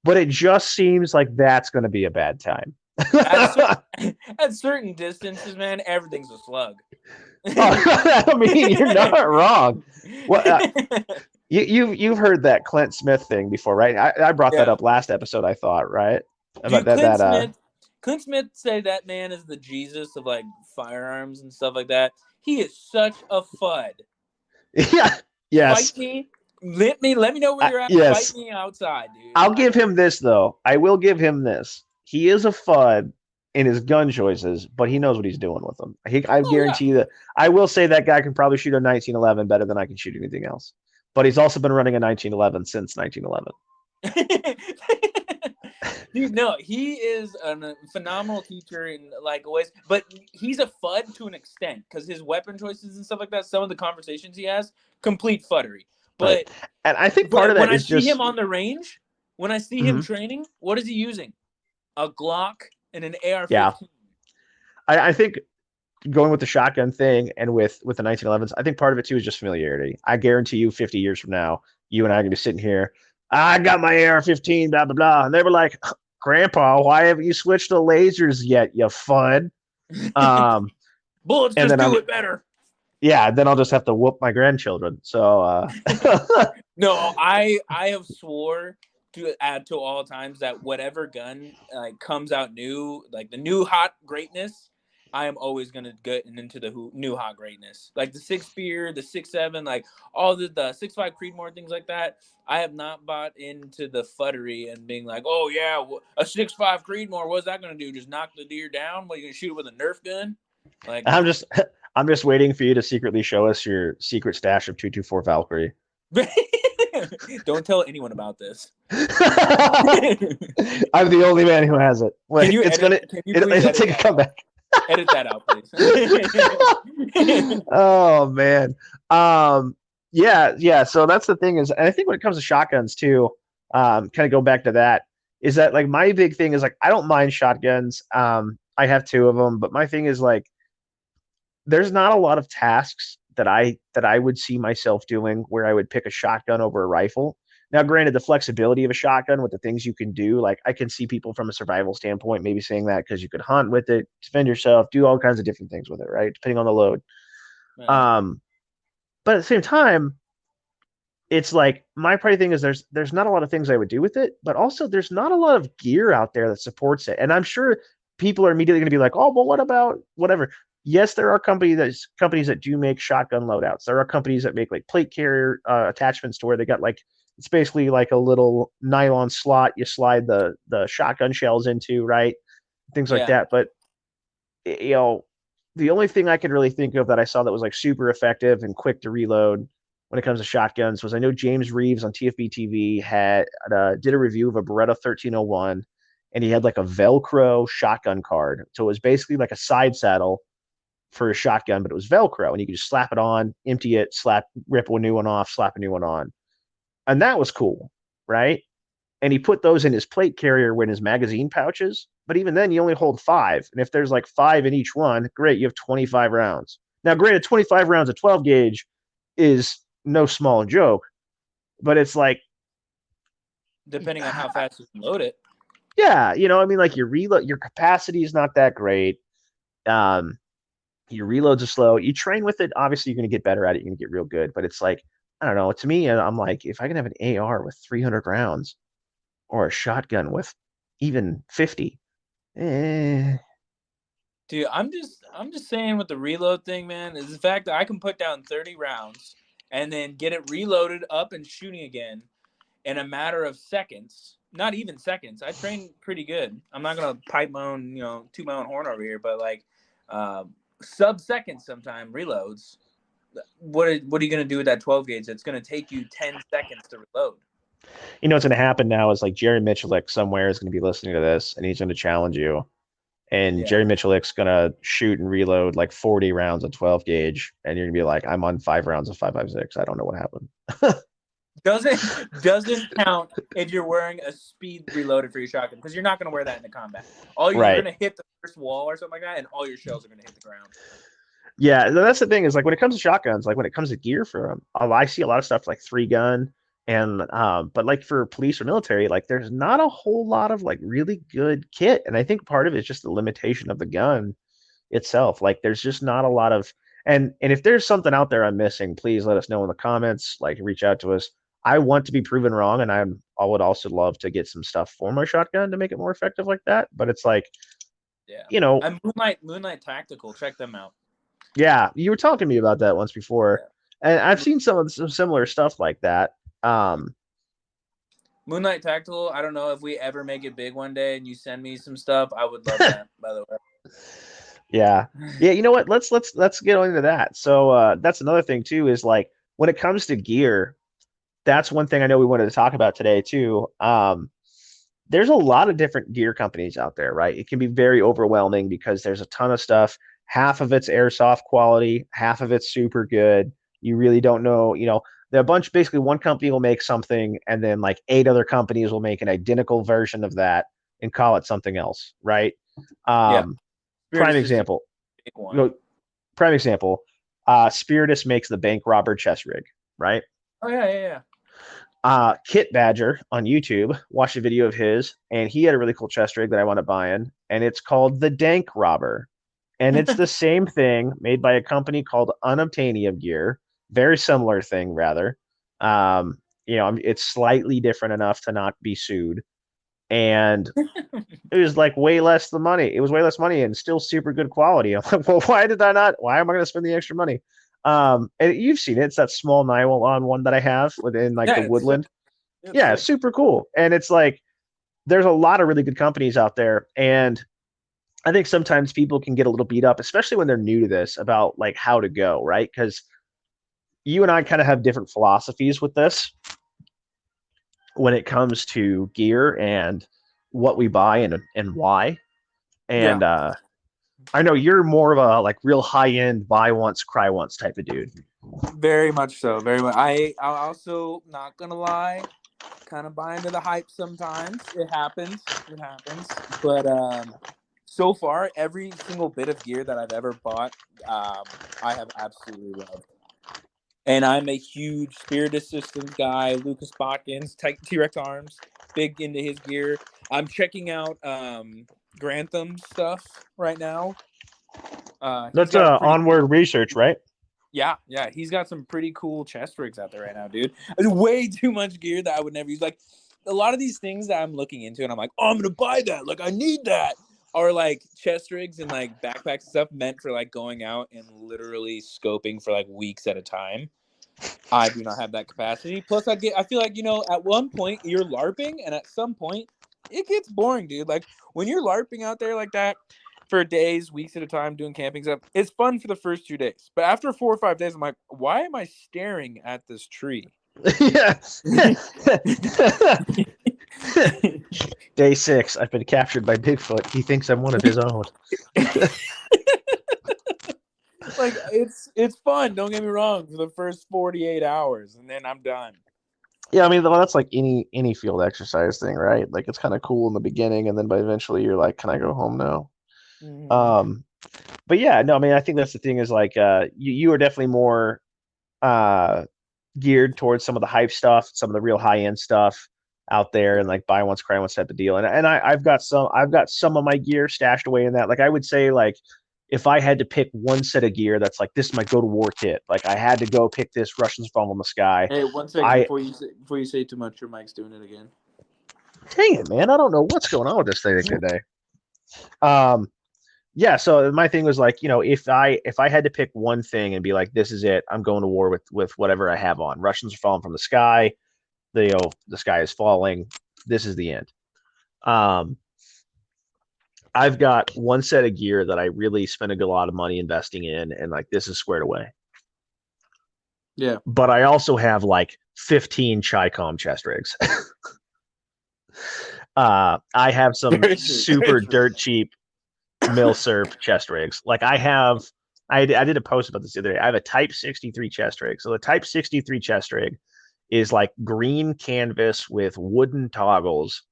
but it just seems like that's going to be a bad time. At certain, at certain distances, man, everything's a slug. I mean, you're not wrong. Well, you've heard that Clint Smith thing before, right? I brought that Yeah, up last episode. I thought, right, about dude, that. Clint Smith said that man is the Jesus of like firearms and stuff like that. He is such a fud. Yeah, yes, Fight me. Let me know where you're at. Fight yes. me outside, dude. I'll give him this though. I will give him this. He is a fud in his gun choices, but he knows what he's doing with them. I Oh yeah. guarantee that. I will say that guy can probably shoot a 1911 better than I can shoot anything else. But he's also been running a 1911 since 1911. Dude, no, he is a phenomenal teacher in like ways, but he's a fud to an extent because his weapon choices and stuff like that. Some of the conversations he has, complete fuddery. Right. But And I think part of that when I is see just him on the range, when I see him training, what is he using? A Glock and an AR-15. Yeah. I think going with the shotgun thing and with the 1911s, I think part of it too is just familiarity. I guarantee you, 50 years from now, you and I are gonna be sitting here. I got my AR-15, blah blah blah, and they were like, "Grandpa, why haven't you switched to lasers yet, you fud?" Bullets And just then do it better. yeah, then I'll just have to whoop my grandchildren. So No, I have swore to add to all times that whatever gun like comes out new, like the new hot greatness, I am always gonna get into the new hot greatness. Like the 6 Spear, the 6.7, like all the 6.5 Creedmoor things like that. I have not bought into the fuddery and being like, oh yeah, a 6.5 Creedmoor, what's that gonna do? Just knock the deer down? What, you gonna shoot it with a Nerf gun? Like I'm just waiting for you to secretly show us your secret stash of 224 Valkyrie. don't tell anyone about this. I'm the only man who has it. Wait, Can you it's edit, gonna can you it'll take a comeback. Edit that out, please. Oh man. Yeah. So that's the thing is, and I think when it comes to shotguns too, kind of go back to that, is that like my big thing is like I don't mind shotguns. I have two of them, but my thing is like there's not a lot of tasks that I would see myself doing where I would pick a shotgun over a rifle. Now, granted, the flexibility of a shotgun with the things you can do, like I can see people from a survival standpoint maybe saying that because you could hunt with it, defend yourself, do all kinds of different things with it, right? Depending on the load. Yeah. But at the same time, it's like my probably thing is there's not a lot of things I would do with it, but also there's not a lot of gear out there that supports it. And I'm sure people are immediately going to be like, oh, but what about whatever? Yes, there are companies that do make shotgun loadouts. There are companies that make like plate carrier attachments to where they got like it's basically like a little nylon slot you slide the shotgun shells into, right? Things like Yeah. that. But you know, the only thing I could really think of that I saw that was like super effective and quick to reload when it comes to shotguns was I know James Reeves on TFB TV had did a review of a Beretta 1301, and he had like a Velcro shotgun card. So it was basically like a side saddle for a shotgun, but it was Velcro, and you could just slap it on, empty it, rip a new one off, slap a new one on, and that was cool, right? And he put those in his plate carrier in his magazine pouches. But even then, you only hold 5. And if there's like 5 in each one, great, you have 25 rounds. Now, granted, 25 rounds of 12 gauge is no small joke, but it's like, Depending on how fast you can load it. yeah, I mean, like your capacity is not that great. Um, your reloads are slow. You train with it, obviously, you're going to get better at it. You're going to get real good. But it's like, I don't know. To me, I'm like, if I can have an AR with 300 rounds or a shotgun with even 50, eh. Dude, I'm just saying with the reload thing, man, is the fact that I can put down 30 rounds and then get it reloaded up and shooting again in a matter of seconds. Not even seconds. I train pretty good. I'm not gonna pipe my own, toot my own horn over here, but like sub seconds sometime reloads. What are you gonna do with that 12 gauge? That's gonna take you 10 seconds to reload. What's going to happen now is like Jerry Michalik somewhere is going to be listening to this and he's going to challenge you. And Yeah. Jerry Michalik's going to shoot and reload like 40 rounds of 12 gauge. And you're going to be like, I'm on 5 rounds of 5.56. I don't know what happened. Doesn't count if you're wearing a speed reloaded for your shotgun because you're not going to wear that in the combat. You're Right. going to hit the first wall or something like that, and all your shells are going to hit the ground. Yeah, that's the thing is like when it comes to shotguns, like when it comes to gear for them, I see a lot of stuff like 3-gun. And but like for police or military, like there's not a whole lot of like really good kit. And I think part of it is just the limitation of the gun itself. Like there's just not a lot of, and if there's something out there I'm missing, please let us know in the comments. Like reach out to us. I want to be proven wrong, and I would also love to get some stuff for my shotgun to make it more effective like that. But it's like, Yeah. you know, And Moonlight Tactical, check them out. yeah, you were talking to me about that once before, and I've Yeah. seen some similar stuff like that. Moonlight Tactical, I don't know if we ever make it big one day and you send me some stuff. I would love that, by the Yeah. way. Yeah, you know what? Let's get into that. So that's another thing too, is like when it comes to gear, that's one thing I know we wanted to talk about today too. There's a lot of different gear companies out there, right? It can be very overwhelming because there's a ton of stuff. Half of it's airsoft quality, half of it's super good. You really don't know, there are a bunch, basically one company will make something and then like eight other companies will make an identical version of that and call it something else, right? Yeah. Um, Spirit prime System, example, big you one. know, prime example, Spiritus makes the bank robber chest rig, right? Oh, yeah, yeah, yeah. Kit Badger on YouTube watched a video of his, and he had a really cool chest rig that I want to buy in, and it's called the Dank Robber, and it's the same thing made by a company called Unobtainium Gear, very similar thing rather. It's slightly different enough to not be sued, and it was like way less the money. It was way less money and still super good quality. I'm like, well, why did I not? Why am I going to spend the extra money? And you've seen it. It's that small nylon one that I have within like Yeah, the it's sick. woodland. It's Yeah, sick. super cool. And it's like there's a lot of really good companies out there, and I think sometimes people can get a little beat up, especially when they're new to this, about like how to go, right? Because you and I kind of have different philosophies with this when it comes to gear and what we buy and why. Yeah, And I know you're more of a like real high end buy once, cry once type of dude. very much so. Very much. I also, not gonna lie, kind of buy into the hype sometimes. It happens. It happens. But so far, every single bit of gear that I've ever bought, I have absolutely loved. And I'm a huge Spirit Systems guy. Lucas Botkins, T Rex Arms, big into his gear. I'm checking out Grantham stuff right now. He's That's got a pretty onward research, right? yeah, he's got some pretty cool chest rigs out there right now, dude. There's way too much gear that I would never use. Like a lot of these things that I'm looking into, and I'm like, oh, I'm gonna buy that. Like I need that. Are like chest rigs and like backpacks and stuff meant for like going out and literally scoping for like weeks at a time. I do not have that capacity. Plus, I feel like at one point you're LARPing, and at some point it gets boring, dude. Like when you're LARPing out there like that for days, weeks at a time, doing camping stuff, it's fun for the first 2 days. But after 4 or 5 days, I'm like, why am I staring at this tree? Yeah. Day 6, I've been captured by Bigfoot. He thinks I'm one of his own. Like it's fun. Don't get me wrong for the first 48 hours, and then I'm done. Yeah, I mean, well, that's like any field exercise thing, right? Like it's kind of cool in the beginning, and then by eventually you're like, can I go home now? Mm-hmm. Um, but yeah, no, I mean, I think that's the thing is like, you are definitely more uh geared towards some of the hype stuff, some of the real high end stuff out there, and like buy once, cry once type of deal. And I've got some of my gear stashed away in that. Like I would say, like if I had to pick one set of gear that's like this is my go to war kit, like I had to go pick this Russians Fall in the Sky. Hey, 1 second I before you say too much. Your mic's doing it again. Dang it, man, I don't know what's going on with this thing today. Um, yeah, so my thing was like, if I had to pick one thing and be like, this is it, I'm going to war with whatever I have on. Russians are falling from the sky. The sky is falling. This is the end. Um, I've got one set of gear that I really spent a lot of money investing in, and like this is squared away. Yeah. But I also have like 15 Chicom chest rigs. I have some Very true. Very super true. dirt cheap Milsurp chest rigs. Like I did a post about this the other day. I have a Type 63 chest rig. So the Type 63 chest rig is like green canvas with wooden toggles.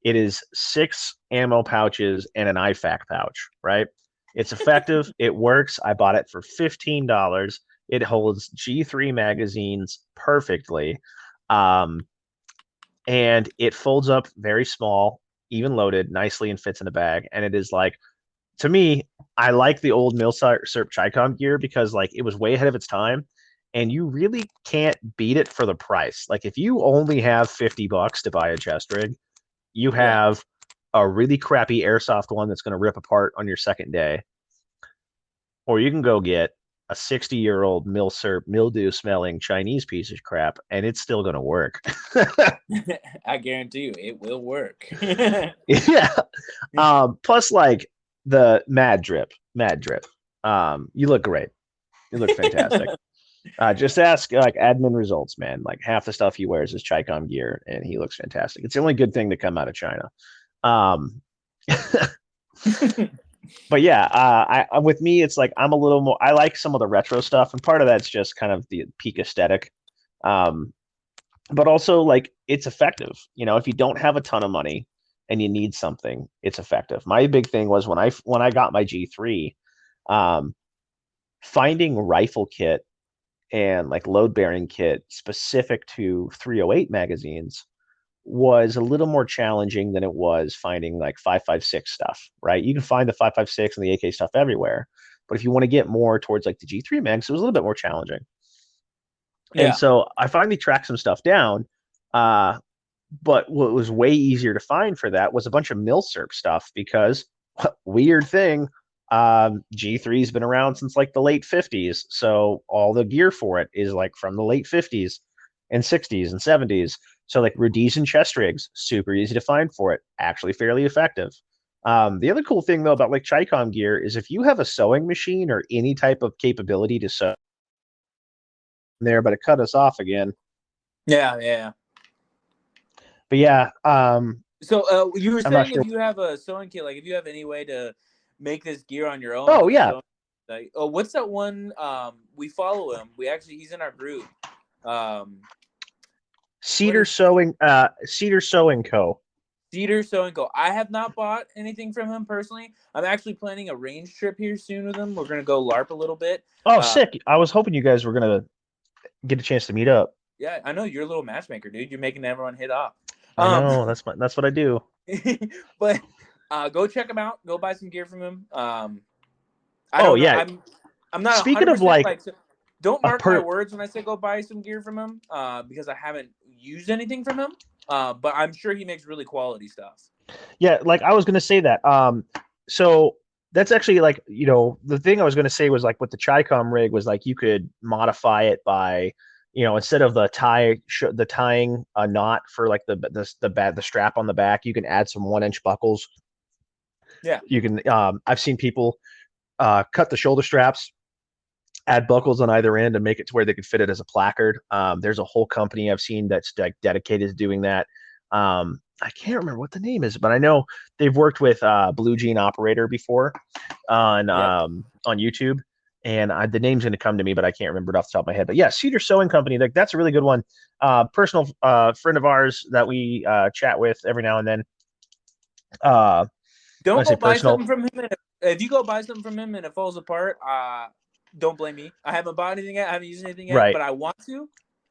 It is 6 ammo pouches and an IFAK pouch, right? It's effective. It works. I bought it for $15. It holds G3 magazines perfectly. Um, and it folds up very small, even loaded, nicely and fits in the bag. And it is like, to me, I like the old Milsurp Chicom gear because like it was way ahead of its time, and you really can't beat it for the price. Like if you only have $50 to buy a chest rig, you Yeah. have a really crappy airsoft one that's going to rip apart on your second day, or you can go get a 60-year-old mildew smelling Chinese piece of crap, and it's still going to work. I guarantee you, it will work. Yeah. Plus, like the mad drip. You look great. You look fantastic. Just ask like admin results, man. Like half the stuff he wears is Chicom gear, and he looks fantastic. It's the only good thing to come out of China. Um, but yeah, with me, it's like I'm a little more. I like some of the retro stuff, and part of that's just kind of the peak aesthetic. Um, but also like it's effective. You know, if you don't have a ton of money and you need something, it's effective. My big thing was when I got my G3, um, finding rifle kit and like load bearing kit specific to 308 magazines was a little more challenging than it was finding like 5.56 stuff, right? You can find the 5.56 and the AK stuff everywhere, but if you want to get more towards like the G3 mags, it was a little bit more challenging. And Yeah. so I finally tracked some stuff down. Uh, but what was way easier to find for that was a bunch of Milsurp stuff because weird thing, G3's been around since like the late 50s. So all the gear for it is like from the late 50s and 60s and 70s. So like Rhodesian chest rigs, super easy to find for it, actually fairly effective. The other cool thing though about like Chicom gear is if you have a sewing machine or any type of capability to sew there, but it cut us off again. Yeah. Yeah. But yeah, So you were I'm not saying sure. if you have a sewing kit, like if you have any way to make this gear on your own Oh with a yeah, sewing, like oh, what's that one? We follow him. He's in our group. Um, what is Cedar Sewing Co. Cedar Sewing Co. I have not bought anything from him personally. I'm actually planning a range trip here soon with him. We're gonna go LARP a little bit. Oh, sick! I was hoping you guys were gonna get a chance to meet up. Yeah, I know you're a little matchmaker, dude. You're making everyone hit off. I Um, know that's what I do. but go check him out. Go buy some gear from him. I Oh don't know. yeah. I'm not Speaking of 100% like like. So don't a mark my per, words when I say go buy some gear from him. Because I haven't used anything from him. But I'm sure he makes really quality stuff. yeah, like I was gonna say that. So that's actually like the thing I was gonna say was like with the Chicom rig was like you could modify it by instead of the tying a knot for like the strap on the back, you can add some 1 inch buckles. Yeah. You can I've seen people cut the shoulder straps, add buckles on either end, and make it to where they could fit it as a placard. There's a whole company I've seen that's like dedicated to doing that. I can't remember what the name is, but I know they've worked with Blue Jean Operator before Yep. On YouTube, and the name's going to come to me, but I can't remember it off the top of my head. But yeah, Cedar Sewing Company, like that's a really good one. Personal friend of ours that we chat with every now and then. When I Don't say go buy personal, something from him. And if you go buy something from him and it falls apart, don't blame me. I haven't bought anything yet. I haven't used anything yet, right? but I want to.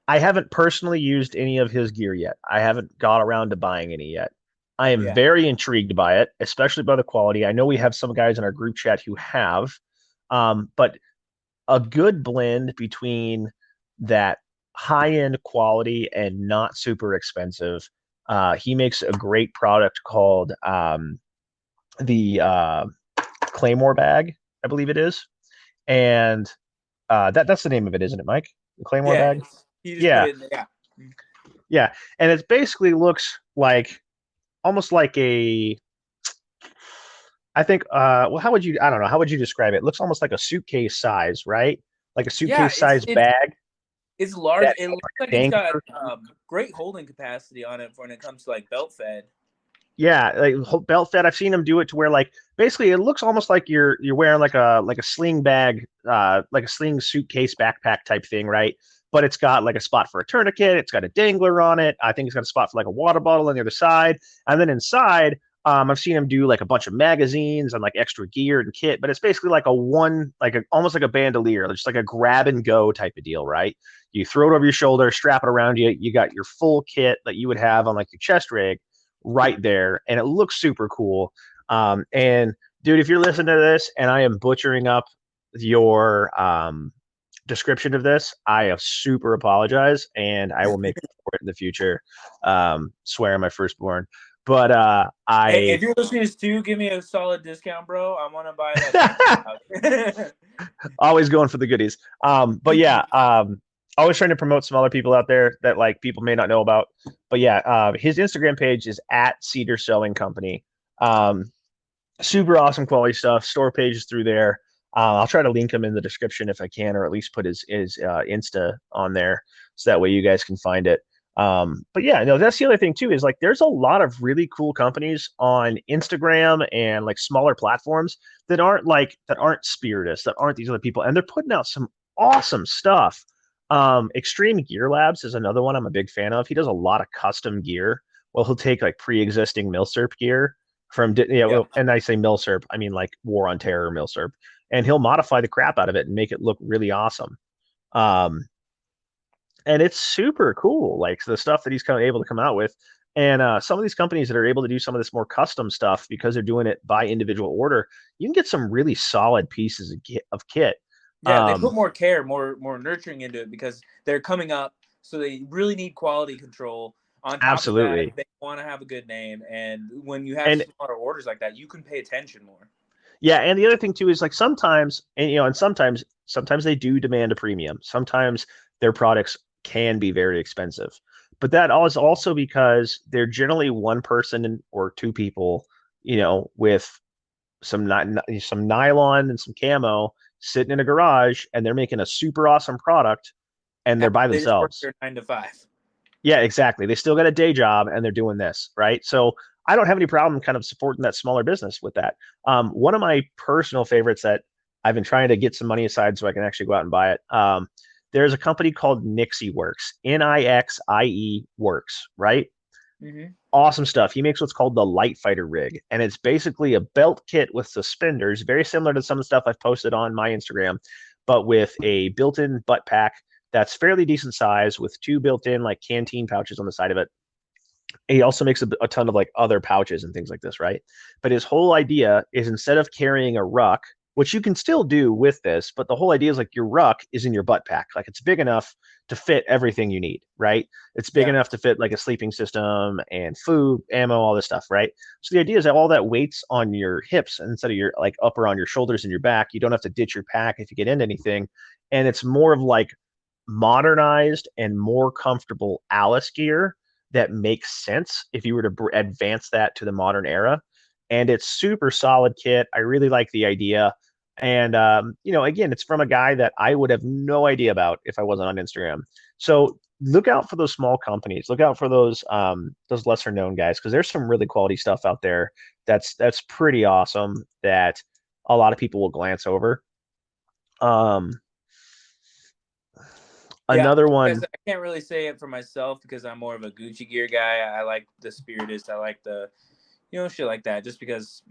I haven't personally used any of his gear yet. I haven't got around to buying any yet. I am Yeah. very intrigued by it, especially by the quality. I know we have some guys in our group chat who have, but a good blend between that high end quality and not super expensive. He makes a great product called the Claymore bag, I believe it is, and that's the name of it, isn't it, Mike? The Claymore Yeah, it bag. is. He just put Yeah, it in there. Yeah. yeah, and it basically looks like almost like a. I think. Well, how would you? I don't know. How would you describe it? It looks almost like a suitcase size, right? Like a Yeah, suitcase size bag it's large. that It looks like it's got dangler. great holding capacity on it for when it comes to like belt fed. Yeah, like belt fed. I've seen them do it to where like basically it looks almost like you're wearing like a sling bag, like a sling suitcase backpack type thing, right? But it's got like a spot for a tourniquet. It's got a dangler on it. I think it's got a spot for like a water bottle on the other side, and then inside I've seen him do like a bunch of magazines and like extra gear and kit, but it's basically like a one, like a almost like a bandolier, just like a grab and go type of deal, right? You throw it over your shoulder, strap it around you. You got your full kit that you would have on like your chest rig right there, and it looks super cool. And dude, if you're listening to this and I am butchering up your description of this, I super apologize, and I will make up for it in the future. Swear on my firstborn. But Hey, I if you're listening to this too, give me a solid discount, bro. I want to buy that. always going for the goodies. But yeah, always trying to promote some other people out there that like people may not know about. But yeah, his Instagram page is at Cedar Sewing Company. Um, Super awesome quality stuff. Store pages through there. I'll try to link him in the description if I can, or at least put his Insta on there, so that way you guys can find it. But yeah, no, that's the other thing too, is like there's a lot of really cool companies on Instagram and like smaller platforms that aren't Spiritus, that aren't these other people, and they're putting out some awesome stuff. Extreme Gear Labs is another one I'm a big fan of. He does a lot of custom gear. Well, he'll take like pre-existing Milsurp gear from Yeah. and I say Milsurp, I mean like War on Terror Milsurp, and he'll modify the crap out of it and make it look really awesome. Um, and it's super cool, like the stuff that he's kind of able to come out with. And some of these companies that are able to do some of this more custom stuff because they're doing it by individual order, you can get some really solid pieces of kit. Yeah, they put more care, more nurturing into it because they're coming up, so they really need quality control. On top of that, Absolutely. they want to have a good name, and when you have And smaller orders like that, you can pay attention more. yeah, and the other thing too is like sometimes, and sometimes they do demand a premium. Sometimes their products can be very expensive, but that is also because they're generally one person or two people, with some nylon and some camo sitting in a garage, and they're making a super awesome product, and they're by They just work themselves. their 9 to 5. Yeah, exactly. They still got a day job and they're doing this, right? So I don't have any problem kind of supporting that smaller business with that. One of my personal favorites that I've been trying to get some money aside so I can actually go out and buy it. There's a company called Nixie Works, Nixie Works, right? Mm-hmm. Awesome stuff. He makes what's called the Light Fighter rig, and it's basically a belt kit with suspenders, very similar to some of the stuff I've posted on my Instagram, but with a built-in butt pack that's fairly decent size with two built-in like canteen pouches on the side of it. He also makes a ton of like other pouches and things like this, right? But his whole idea is instead of carrying a ruck, which you can still do with this, but the whole idea is like your ruck is in your butt pack. Like it's big enough to fit everything you need, right? It's big Yeah. enough to fit like a sleeping system and food, ammo, all this stuff, right? So the idea is that all that weight's on your hips instead of your like up around your shoulders and your back. You don't have to ditch your pack if you get into anything. And it's more of like modernized and more comfortable Alice gear that makes sense if you were to advance that to the modern era. And it's super solid kit. I really like the idea. And again, it's from a guy that I would have no idea about if I wasn't on Instagram. So look out for those small companies. Look out for those lesser known guys because there's some really quality stuff out there that's pretty awesome that a lot of people will glance over. Um, Yeah, Another like I one, said, I can't really say it for myself because I'm more of a Gucci gear guy. I like the Spiritist. I like the, shit like that. Just because,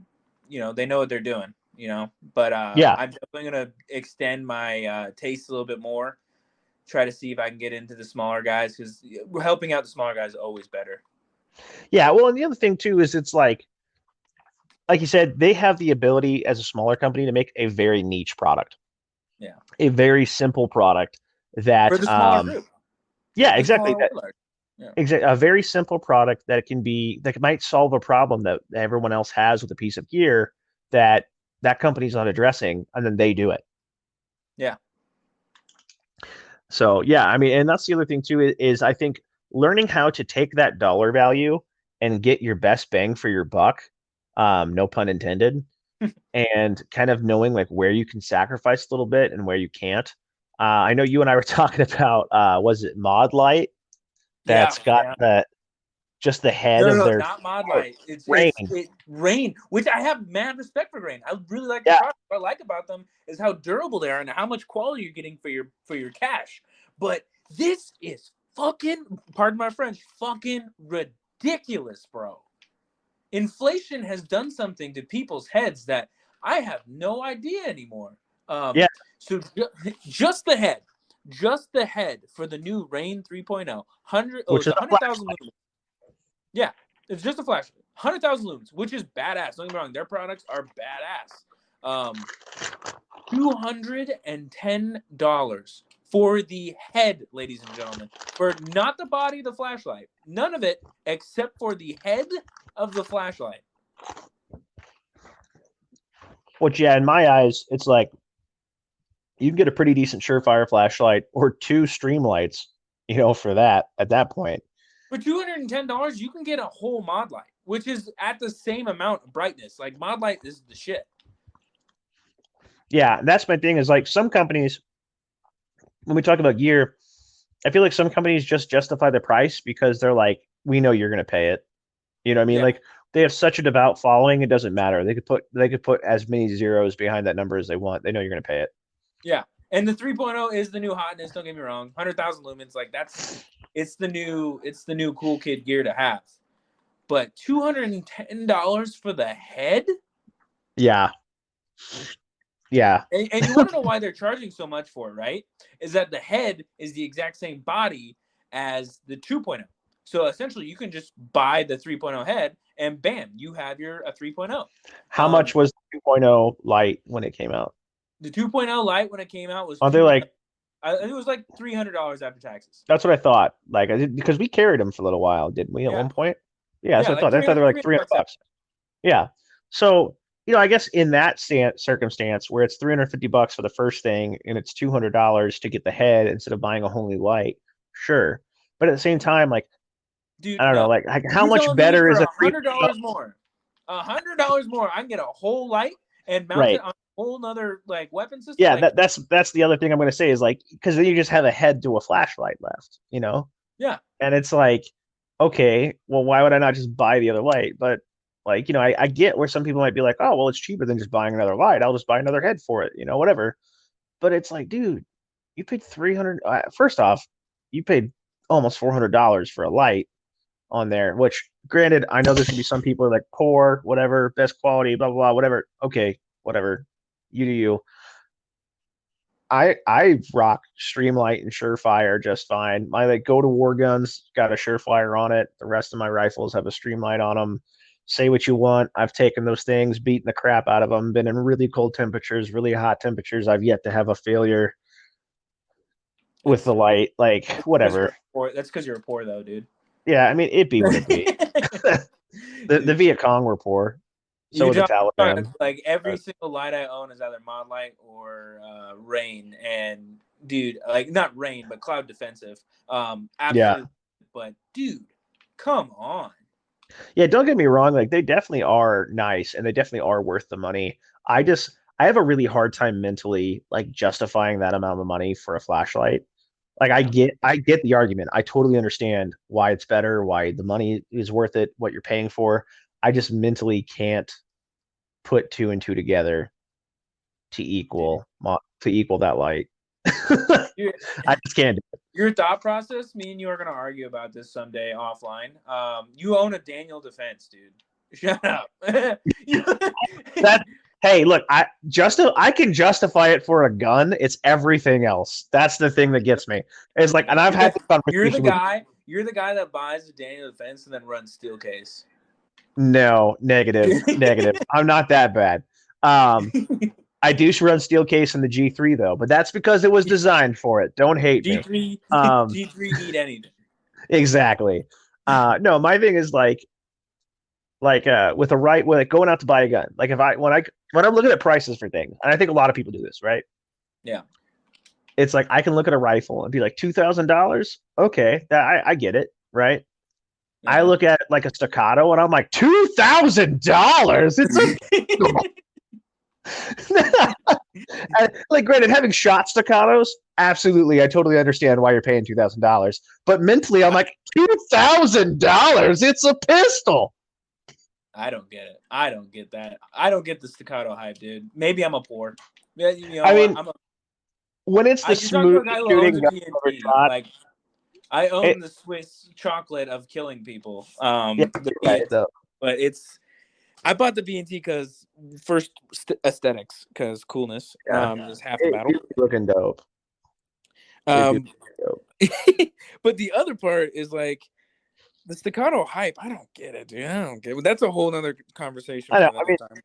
they know what they're doing. But yeah, I'm definitely gonna extend my taste a little bit more. Try to see if I can get into the smaller guys because helping out the smaller guys is always better. yeah. Well, and the other thing too is it's like you said, they have the ability as a smaller company to make a very niche product, Yeah, a very simple product for that, the smaller group, yeah, the exactly. smaller warlord. Yeah, A very simple product that might solve a problem that everyone else has with a piece of gear that that company's not addressing, and then they do it. yeah, So yeah, I mean, and that's the other thing too is I think learning how to take that dollar value and get your best bang for your buck, no pun intended, and kind of knowing like where you can sacrifice a little bit and where you can't. I know you and I were talking about was it Mod Light yeah, that's got yeah. just the head No, of no, their not Mod oh, Light. Rain. It Rain, which I have mad respect for Rain. I really like the Yeah, product. What I like about them is how durable they are and how much quality you're getting for your cash. But this is fucking, pardon my French, fucking ridiculous, bro. inflation has done something to people's heads that I have no idea anymore. Yeah, So just the head, for the new Rain 3.0, which it's is a 100,000 flashlight. lumens. Yeah, it's just a flash. 100,000 lumens, which is badass. Don't get me wrong, their products are badass. $210 for the head, ladies and gentlemen. For not the body of the flashlight. None of it except for the head of the flashlight. Which, yeah, in my eyes, it's like you can get a pretty decent Surefire flashlight or 2 Streamlights, for that at that point. For $210, you can get a whole mod light, which is at the same amount of brightness. Like, mod light is the shit. Yeah, that's my thing is like some companies, when we talk about gear, I feel like some companies just justify the price because they're like, we know you're going to pay it. You know what I mean? Yeah. Like they have such a devout following, it doesn't matter. They could put as many zeros behind that number as they want. They know you're going to pay it. Yeah. And the 3.0 is the new hotness, don't get me wrong. 100,000 lumens, like it's the new cool kid gear to have. But $210 for the head? Yeah. Yeah. And you want to know why they're charging so much for it, right? Is that the head is the exact same body as the 2.0. So essentially, you can just buy the 3.0 head, and bam, you have a 3.0. How much was the 2.0 light when it came out? The 2.0 light when it came out was Are they like? it was like $300 after taxes. That's what I thought. Like because we carried them for a little while, didn't we? At one point. Yeah, that's what I thought. I thought they were like $300. Yeah. So I guess in that circumstance where it's $350 for the first thing and it's $200 to get the head instead of buying a wholly light, sure. But at the same time, like, dude, I don't know, like how much telling better me is for a $100 more? $100 more, I can get a whole light and mount it on a whole nother like weapon system. Yeah, like, that's the other thing I'm going to say is like because then you just have a head to a flashlight left, Yeah. And it's like, okay, well, why would I not just buy the other light? But like, I get where some people might be like, oh, well, it's cheaper than just buying another light. I'll just buy another head for it, whatever. But it's like, dude, you paid 300. First off, you paid almost $400 for a light on there. Which, granted, I know there's gonna be some people who are like poor, whatever, best quality, blah blah blah, whatever. Okay, whatever, you do you. I rock Streamlight and Surefire just fine. My like go to war guns got a Surefire on it. The rest of my rifles have a Streamlight on them. Say what you want. I've taken those things, beaten the crap out of them. Been in really cold temperatures, really hot temperatures. I've yet to have a failure with the light. Like whatever. That's because you're poor though, dude. Yeah, I mean it be what it be. the Viet Cong were poor. So was the Taliban. Like every single light I own is either Mod Light or Rain, and dude, like not Rain, but Cloud Defensive. Absolutely. Yeah. But dude, come on. Yeah, don't get me wrong. Like they definitely are nice, and they definitely are worth the money. I have a really hard time mentally like justifying that amount of money for a flashlight. Like I get the argument. I totally understand why it's better, why the money is worth it, what you're paying for. I just mentally can't put 2 and 2 together to equal that light. I just can't do it. Your thought process, me and you are going to argue about this someday offline. You own a Daniel Defense, dude. Shut up. Hey, look, I can justify it for a gun. It's everything else. That's the thing that gets me. It's like, and I've had this conversation. You're the guy that buys a Daniel Defense and then runs steel case. No, negative. I'm not that bad. I do run steel case in the G3 though, but that's because it was designed for it. Don't hate me. G3 need anything. Exactly. No, my thing is like with going out to buy a gun. Like when I'm looking at prices for things, and I think a lot of people do this, right? Yeah. It's like I can look at a rifle and be like $2,000. Okay, I get it, right? Yeah. I look at like a staccato and I'm like $2,000. It's like granted, having shot staccatos, absolutely, I totally understand why you're paying $2,000. But mentally, I'm like $2,000. It's a pistol. I don't get it. I don't get that. I don't get the staccato hype, dude. Maybe I'm a poor. I mean, when it's the smooth shooting gun shot, like I own the Swiss chocolate of killing people. But I bought the B&T because first aesthetics, because coolness Yeah, is half the battle. it be looking dope. It do Um, look dope. but the other part is like the staccato hype. I don't get it, dude. I don't get it. That's a whole other conversation I know. for I another mean, time.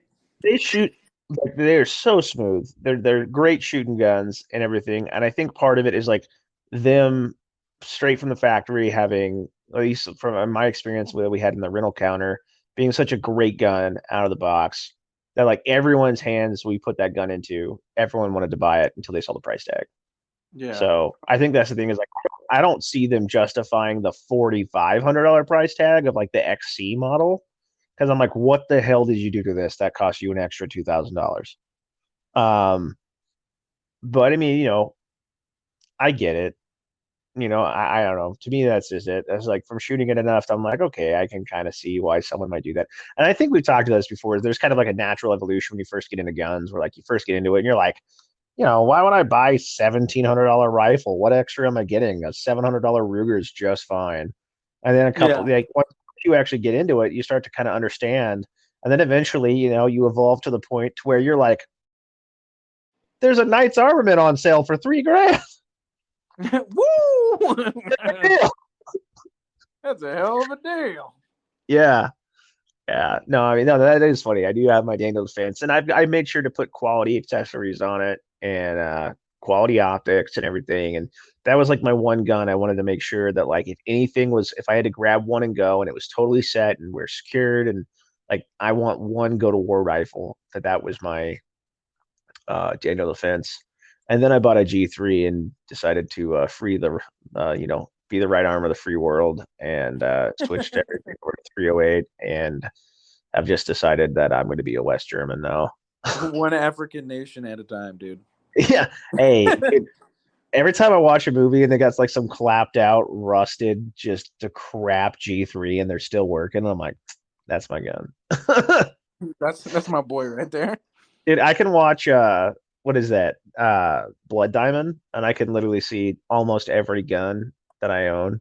they shoot like they're so smooth. They're great shooting guns and everything. And I think part of it is like them straight from the factory having, at least from my experience that we had in the rental counter, being such a great gun out of the box that like everyone's hands we put that gun into, everyone wanted to buy it until they saw the price tag. Yeah. So I think that's the thing is like I don't see them justifying the $4,500 price tag of like the XC model because I'm like, what the hell did you do to this that cost you an extra $2,000? Um, but I mean, I get it. I don't know. To me, that's just it. That's like from shooting it enough, I'm like, okay, I can kind of see why someone might do that. And I think we've talked about this before. There's kind of like a natural evolution when you first get into guns, where like you first get into it and you're like, why would I buy $1,700 rifle? What extra am I getting? A $700 Ruger is just fine. And then a couple Yeah. like once you actually get into it, you start to kind of understand. And then eventually, you evolve to the point to where you're like, there's a Knight's Armament on sale for $3,000. Woo! Deal. That's a hell of a deal. Yeah. Yeah. No, I mean, no, that is funny. I do have my Daniels fence, and I made sure to put quality accessories on it and quality optics and everything. And that was like my one gun. I wanted to make sure that like if I had to grab one and go and it was totally set and we're secured and like I want one go to war rifle, that was my Daniel defense. And then I bought a G3 and decided to be the right arm of the free world and switched everything over to 308. And I've just decided that I'm going to be a West German now. One African nation at a time, dude. Yeah. Hey, every time I watch a movie and they got like some clapped out, rusted, just a crap G3 and they're still working, I'm like, that's my gun. That's my boy right there. Dude, I can watch what is that? Blood Diamond, and I can literally see almost every gun that I own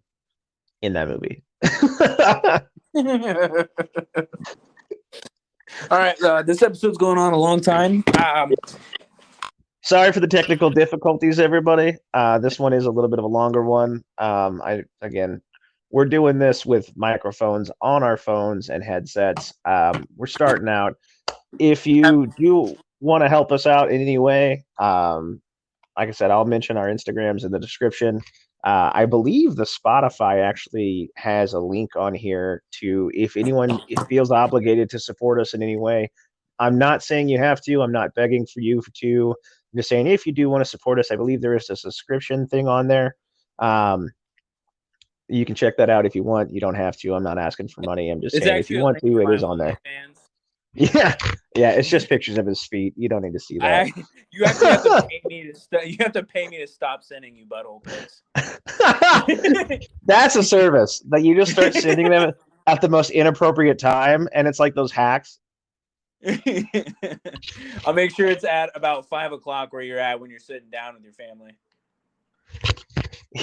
in that movie. All right, this episode's going on a long time. Sorry for the technical difficulties, everybody. This one is a little bit of a longer one. We're doing this with microphones on our phones and headsets. We're starting out. If you do want to help us out in any way, like I said, I'll mention our Instagrams in the description. I believe the Spotify actually has a link on here to if anyone feels obligated to support us in any way. I'm not saying you have to. I'm not begging for you to. I'm just saying if you do want to support us, I believe there is a subscription thing on there. You can check that out if you want. You don't have to. I'm not asking for money. I'm just it's saying if you actually a want link to, to it my is on there. OnlyFans. Yeah, yeah. It's just pictures of his feet. You don't need to see that. You actually have to pay me to you have to pay me to stop sending you butthole pics. That's a service that you just start sending them at the most inappropriate time, and it's like those hacks. I'll make sure it's at about 5 o'clock where you're at when you're sitting down with your family.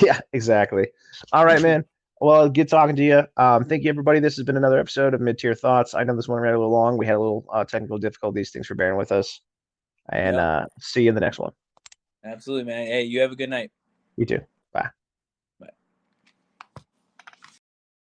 Yeah, exactly. All right, man. Well, good talking to you. Thank you, everybody. This has been another episode of Mid-Tier Thoughts. I know this one ran a little long. We had a little technical difficulties. Thanks for bearing with us. And Yep. see you in the next one. Absolutely, man. Hey, you have a good night. You too. Bye.